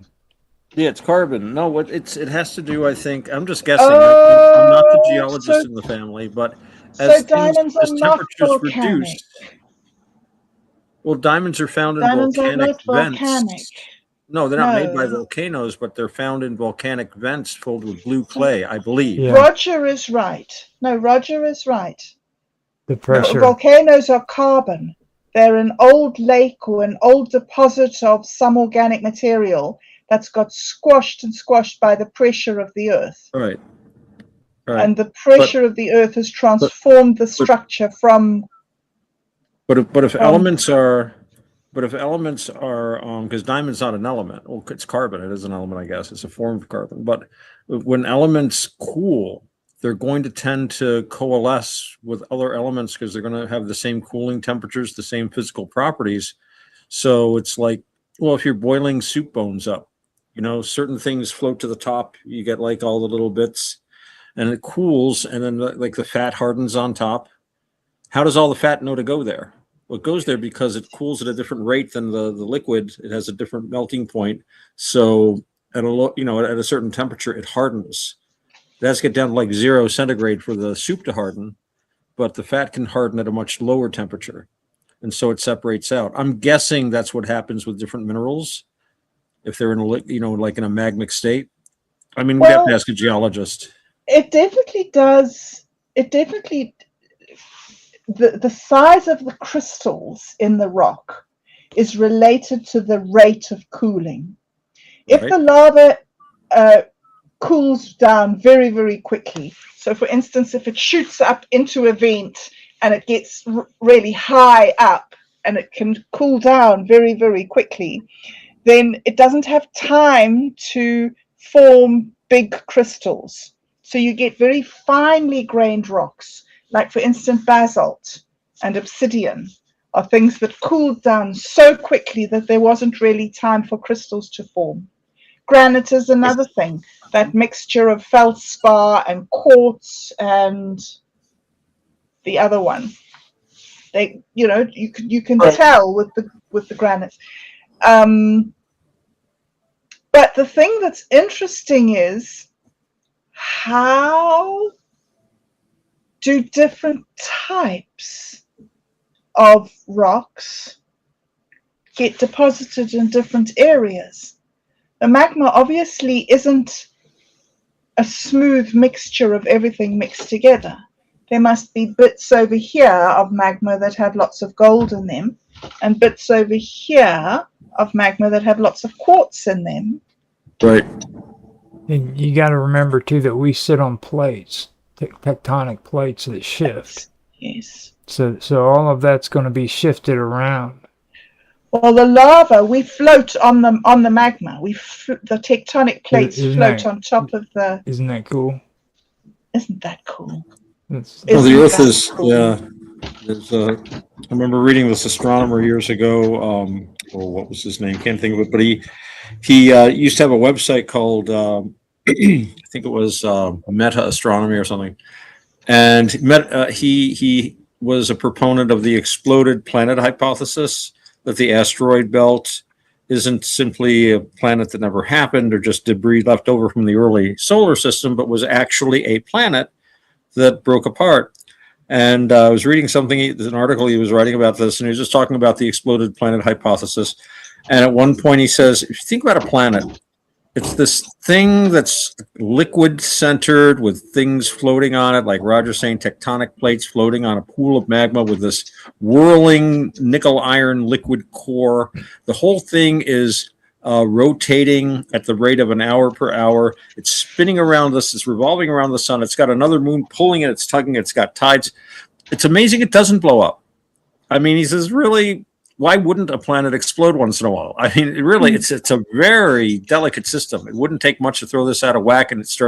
yeah, it's carbon. No, what it has to do. I think I'm just guessing. I'm not the geologist in the family, but So diamonds are as not temperatures volcanic. reduce, well, diamonds are found in Diamonds are volcanic not volcanic. vents. No, they're not made by No. volcanoes, but they're found in volcanic vents filled with blue clay, I believe. Yeah. Roger is right. No, Roger is right. The pressure. Volcanoes are carbon. They're an old lake or an old deposit of some organic material that's got squashed by the pressure of the earth. Right. And the pressure of the earth has transformed the structure from. But if elements are because diamond's not an element. Well, it's carbon. It is an element, I guess. It's a form of carbon. But when elements cool, they're going to tend to coalesce with other elements because they're going to have the same cooling temperatures, the same physical properties. So it's like, well, if you're boiling soup bones up, certain things float to the top. You get like all the little bits, and it cools, and then like the fat hardens on top. How does all the fat know to go there? Well, it goes there because it cools at a different rate than the liquid. It has a different melting point. So at a certain temperature, it hardens. It has to get down to like 0 centigrade for the soup to harden, but the fat can harden at a much lower temperature. And so it separates out. I'm guessing that's what happens with different minerals if they're in like in a magmic state. I mean, we'd have to ask a geologist. It definitely does. It definitely, the size of the crystals in the rock is related to the rate of cooling. If the lava cools down very, very quickly, so for instance, if it shoots up into a vent and it gets really high up and it can cool down very, very quickly, then it doesn't have time to form big crystals. So you get very finely grained rocks, like for instance, basalt and obsidian are things that cooled down so quickly that there wasn't really time for crystals to form. Granite is another thing, that mixture of feldspar and quartz and the other one. They, you can tell with the granites. But the thing that's interesting is how do different types of rocks get deposited in different areas? The magma obviously isn't a smooth mixture of everything mixed together. There must be bits over here of magma that have lots of gold in them, and bits over here of magma that have lots of quartz in them. Right. And you got to remember too that we sit on plates, tectonic plates that shift. Yes. So all of that's going to be shifted around. Well, the lava, we float on the magma. The tectonic plates float on top of the. Isn't that cool? Isn't that cool? The Earth is cool? Yeah. I remember reading this astronomer years ago. what was his name? Can't think of it, but he used to have a website called I think it was Meta Astronomy or something, and he was a proponent of the exploded planet hypothesis, that the asteroid belt isn't simply a planet that never happened or just debris left over from the early solar system, but was actually a planet that broke apart. And I was reading an article he was writing about this, and he was just talking about the exploded planet hypothesis. And at one point he says, if you think about a planet, it's this thing that's liquid centered with things floating on it, like Roger's saying, tectonic plates floating on a pool of magma with this whirling nickel iron liquid core. The whole thing is rotating at the rate of an hour per hour. It's spinning around us. It's revolving around the sun. It's got another moon pulling it. It's tugging. It's got tides. It's amazing it doesn't blow up. I mean, he says, really, why wouldn't a planet explode once in a while? I mean, really, it's a very delicate system. It wouldn't take much to throw this out of whack, and it's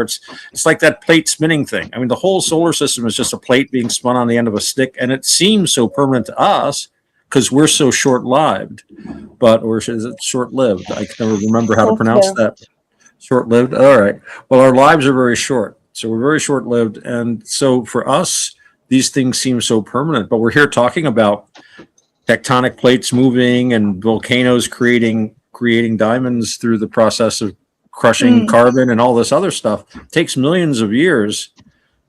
like that plate spinning thing. I mean, the whole solar system is just a plate being spun on the end of a stick, and it seems so permanent to us because we're so short-lived. Or is it short-lived? I can never remember how to pronounce that. Short-lived? All right. Well, our lives are very short, so we're very short-lived, and so for us, these things seem so permanent, but we're here talking about tectonic plates moving and volcanoes creating diamonds through the process of crushing carbon and all this other stuff. It takes millions of years.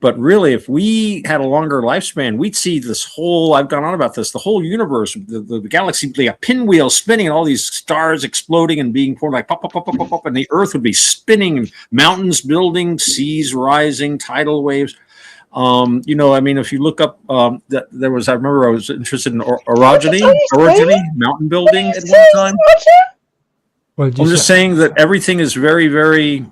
But really, if we had a longer lifespan, we'd see this whole, I've gone on about this, the whole universe, the galaxy would be a pinwheel spinning and all these stars exploding and being formed like pop, pop, pop, pop, pop, pop, and the earth would be spinning and mountains building, seas rising, tidal waves. I mean, if you look up, I remember I was interested in orogeny, mountain building at one time. I'm just saying that everything is very, very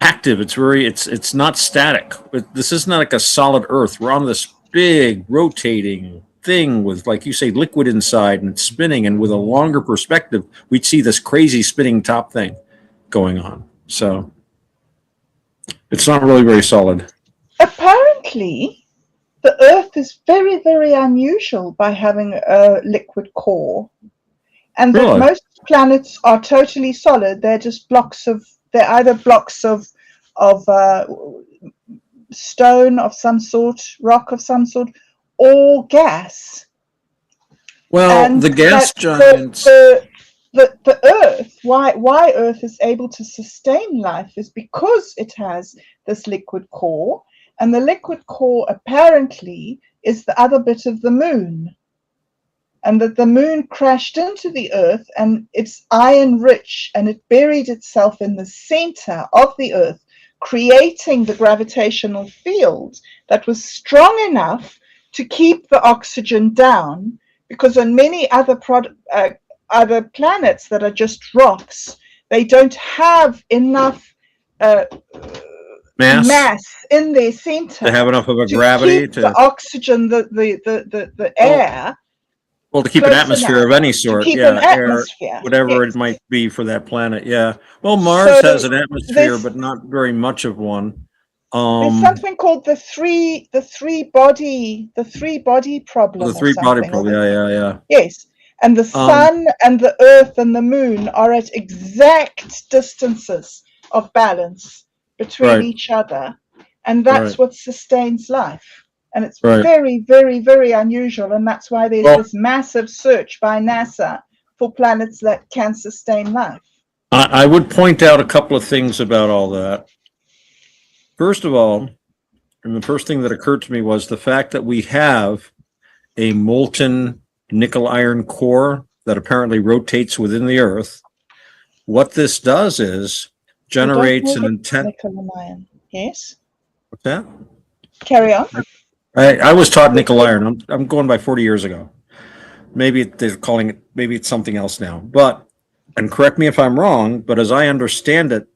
active. It's not static. This is not like a solid Earth. We're on this big rotating thing with, like you say, liquid inside and it's spinning. And with a longer perspective, we'd see this crazy spinning top thing going on. So it's not really very solid. Apparently, the Earth is very, very unusual by having a liquid core, and that most planets are totally solid. They're either blocks of stone of some sort, rock of some sort, or gas. Well, and the gas giants. The Earth, why Earth is able to sustain life is because it has this liquid core. And the liquid core apparently is the other bit of the moon. And that the moon crashed into the Earth and it's iron rich and it buried itself in the center of the Earth, creating the gravitational field that was strong enough to keep the oxygen down, because on many other planets that are just rocks, they don't have enough mass in their center to have enough of a gravity to the oxygen, the air. Well, to keep an atmosphere of any sort, air, whatever it might be for that planet. Yeah. Well, Mars has an atmosphere, but not very much of one. There's something called the three body problem. The three body problem. Yeah. Yes. And the sun and the Earth and the moon are at exact distances of balance between each other, and that's what sustains life. And it's very, very, very unusual, and that's why there's this massive search by NASA for planets that can sustain life. I would point out a couple of things about all that. First of all, and the first thing that occurred to me was the fact that we have a molten nickel iron core that apparently rotates within the Earth. What this does is generates an intent. Yes. What's that? Carry on. I was taught nickel iron. I'm going by 40 years ago. Maybe they're calling it. Maybe it's something else now. But, and correct me if I'm wrong, but as I understand it,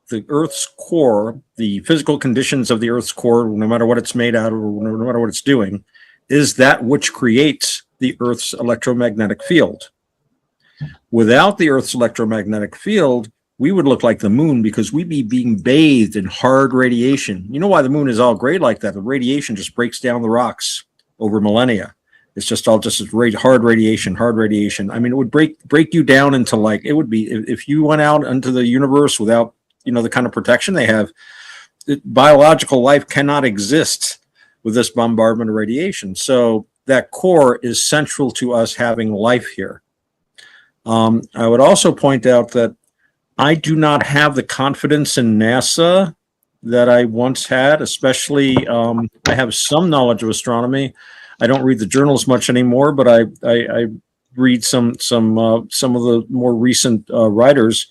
the Earth's core, the physical conditions of the Earth's core, no matter what it's made out of, or no matter what it's doing, is that which creates the Earth's electromagnetic field. Without the Earth's electromagnetic field, we would look like the moon because we'd be being bathed in hard radiation. You know why the moon is all gray like that? The radiation just breaks down the rocks over millennia. It's just all just hard radiation, hard radiation. I mean, it would break you down into like, it would be, if you went out into the universe without, the kind of protection they have, biological life cannot exist with this bombardment of radiation. So that core is central to us having life here. I would also point out that I do not have the confidence in NASA that I once had, especially I have some knowledge of astronomy. I don't read the journals much anymore, but I read some of the more recent writers.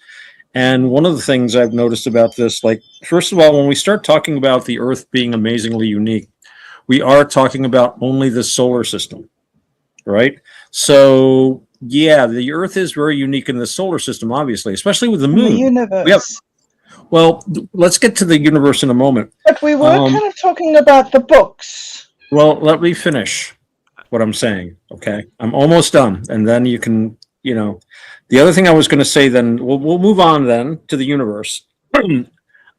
And one of the things I've noticed about this, like, first of all, when we start talking about the Earth being amazingly unique, we are talking about only the solar system, right? So, yeah, the Earth is very unique in the solar system, obviously, especially with the moon. The universe. Well, let's get to the universe in a moment. But we were kind of talking about the books. Well, let me finish what I'm saying, okay? I'm almost done, and then you can, The other thing I was going to say then, we'll move on then to the universe.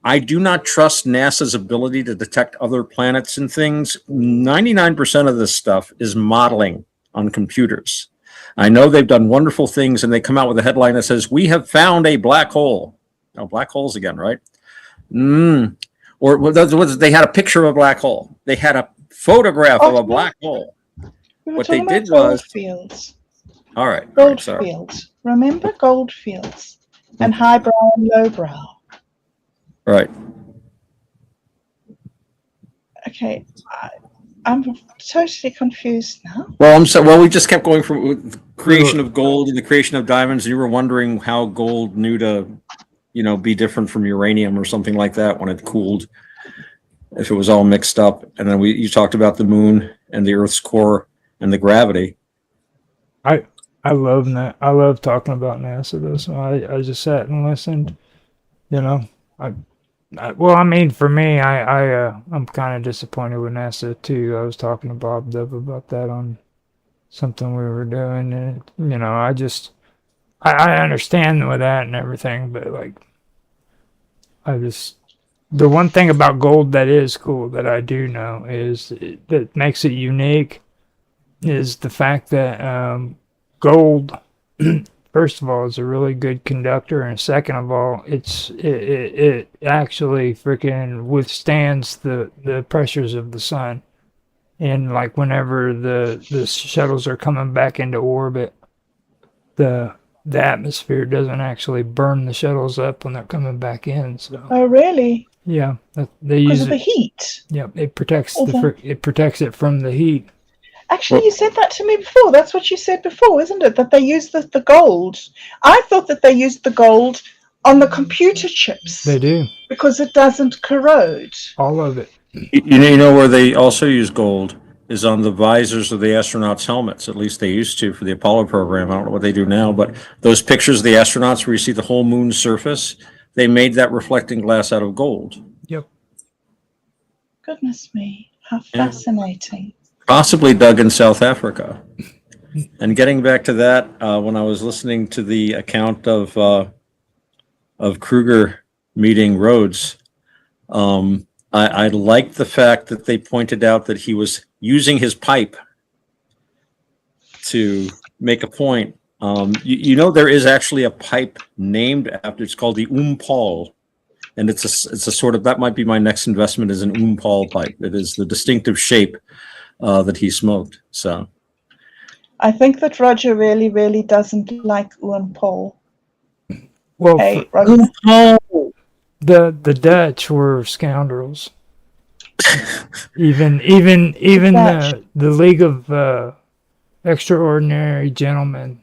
I do not trust NASA's ability to detect other planets and things. 99% of this stuff is modeling on computers. I know they've done wonderful things, and they come out with a headline that says, "We have found a black hole." Oh, black holes again, right? Or they had a picture of a black hole. They had a photograph of a black hole. What they did was goldfields. All right. Goldfields. Remember goldfields and highbrow and lowbrow. Right. Okay. I'm totally confused now. Well, we just kept going from the creation of gold and the creation of diamonds. And you were wondering how gold knew to, be different from uranium or something like that when it cooled, if it was all mixed up. And then you talked about the moon and the Earth's core and the gravity. I love that. I love talking about NASA though. So I just sat and listened. For me, I'm kind of disappointed with NASA too. I was talking to Bob Dub about that on something we were doing, and I understand with that and everything, but the one thing about gold that is cool that I do know is that makes it unique is the fact that gold, first of all, is a really good conductor, and second of all, it actually freaking withstands the pressures of the sun. And whenever the shuttles are coming back into orbit, the atmosphere doesn't actually burn the shuttles up when they're coming back in. So. Oh, really? Yeah, they use because of the heat. Yeah, it protects it protects it from the heat. Actually, you said that to me before. That's what you said before, isn't it? That they use the gold. I thought that they used the gold on the computer chips. They do. Because it doesn't corrode. All of it. You know where they also use gold is on the visors of the astronauts' helmets. At least they used to for the Apollo program. I don't know what they do now, but those pictures of the astronauts where you see the whole moon's surface, they made that reflecting glass out of gold. Yep. Goodness me, how fascinating. Possibly dug in South Africa. And getting back to that, when I was listening to the account of Kruger meeting Rhodes, I liked the fact that they pointed out that he was using his pipe to make a point. There is actually a pipe named after, it's called the Paul. And it's a sort of, that might be my next investment, is an Paul pipe. It is the distinctive shape that he smoked. So I think that Roger really, really doesn't like Paul. Well, hey, Roger. The Dutch were scoundrels. even the League of Extraordinary Gentlemen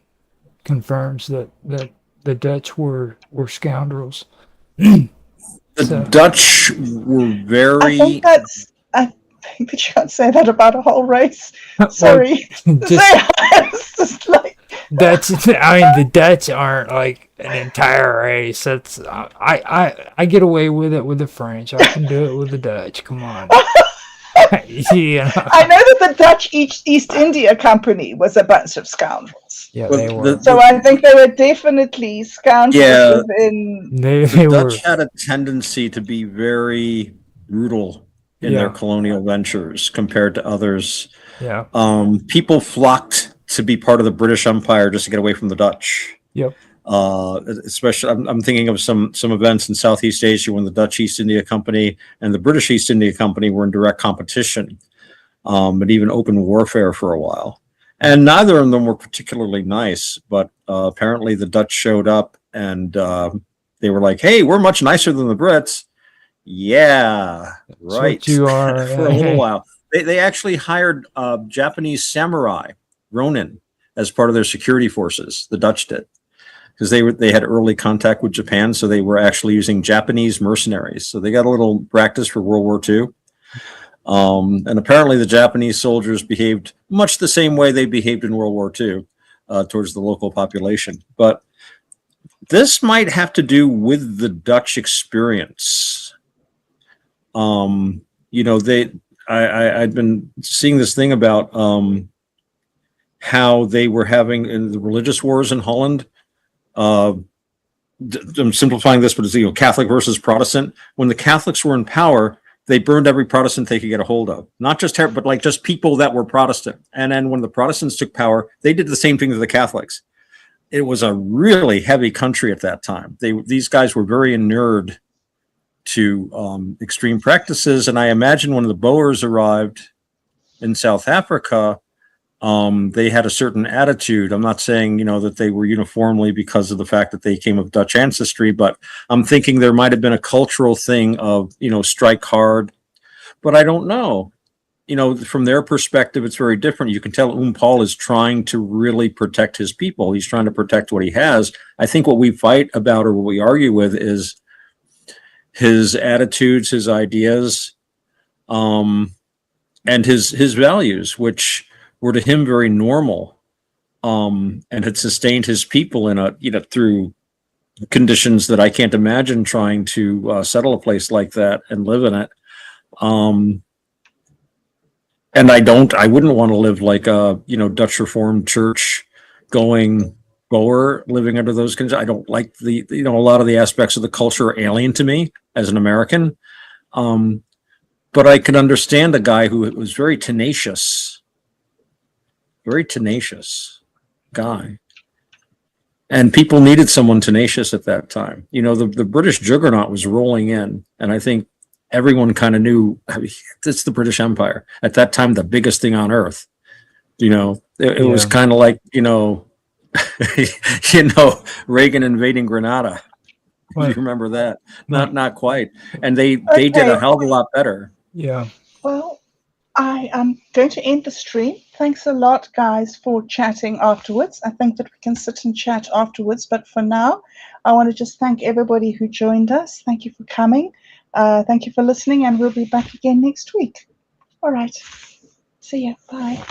confirms that the Dutch were scoundrels. The Dutch were very. I think that you can't say that about a whole race. Sorry. It's just like. The Dutch aren't like an entire race. That's I get away with it with the French. I can do it with the Dutch. Come on. I know that the Dutch East India Company was a bunch of scoundrels. Yeah, they were. So I think they were definitely scoundrels. Yeah, the Dutch had a tendency to be very brutal in their colonial ventures compared to others. Yeah. People flocked to be part of the British Empire just to get away from the Dutch. Yep. Especially, I'm thinking of some events in Southeast Asia when the Dutch East India Company and the British East India Company were in direct competition, and even open warfare for a while. And neither of them were particularly nice, but apparently the Dutch showed up and they were like, "Hey, we're much nicer than the Brits." Yeah, right. What you are For a little while. They actually hired Japanese samurai, Ronin, as part of their security forces. The Dutch did, because they had early contact with Japan, so they were actually using Japanese mercenaries. So they got a little practice for World War II. And apparently the Japanese soldiers behaved much the same way they behaved in World War II towards the local population. But this might have to do with the Dutch experience. You know, I'd been seeing this thing about how they were having in the religious wars in Holland. I'm simplifying this, but it's, you know, Catholic versus Protestant. When the Catholics were in power, they burned every Protestant they could get a hold of. Not just but like just people that were Protestant. And then when the Protestants took power, they did the same thing to the Catholics. It was a really heavy country at that time. These guys were very inured to extreme practices. And I imagine when the Boers arrived in South Africa, they had a certain attitude. I'm not saying, you know, that they were uniformly because of the fact that they came of Dutch ancestry, but I'm thinking there might have been a cultural thing of, you know, strike hard, but I don't know. You know, from their perspective, it's very different. You can tell Paul is trying to really protect his people. He's trying to protect what he has. I think what we fight about or what we argue with is his attitudes, his ideas, and his values, which were to him very normal, and had sustained his people in a, you know, through conditions that I can't imagine trying to settle a place like that and live in it. And I wouldn't want to live like a, you know, Dutch Reformed Church going Boer, living under those conditions. I don't like the, you know, a lot of the aspects of the culture are alien to me as an American. But I can understand a guy who was very tenacious guy. And people needed someone tenacious at that time. You know, the British juggernaut was rolling in, and I think everyone kind of knew, I mean, it's the British Empire. At that time, the biggest thing on earth. You know, it was kind of like, you know, you know, Reagan invading Grenada. What? You remember that? Not quite. And they did a hell of a lot better. Yeah. Well, I am going to end the stream. Thanks a lot, guys, for chatting afterwards. I think that we can sit and chat afterwards. But for now, I want to just thank everybody who joined us. Thank you for coming. Thank you for listening, and we'll be back again next week. All right. See ya. Bye.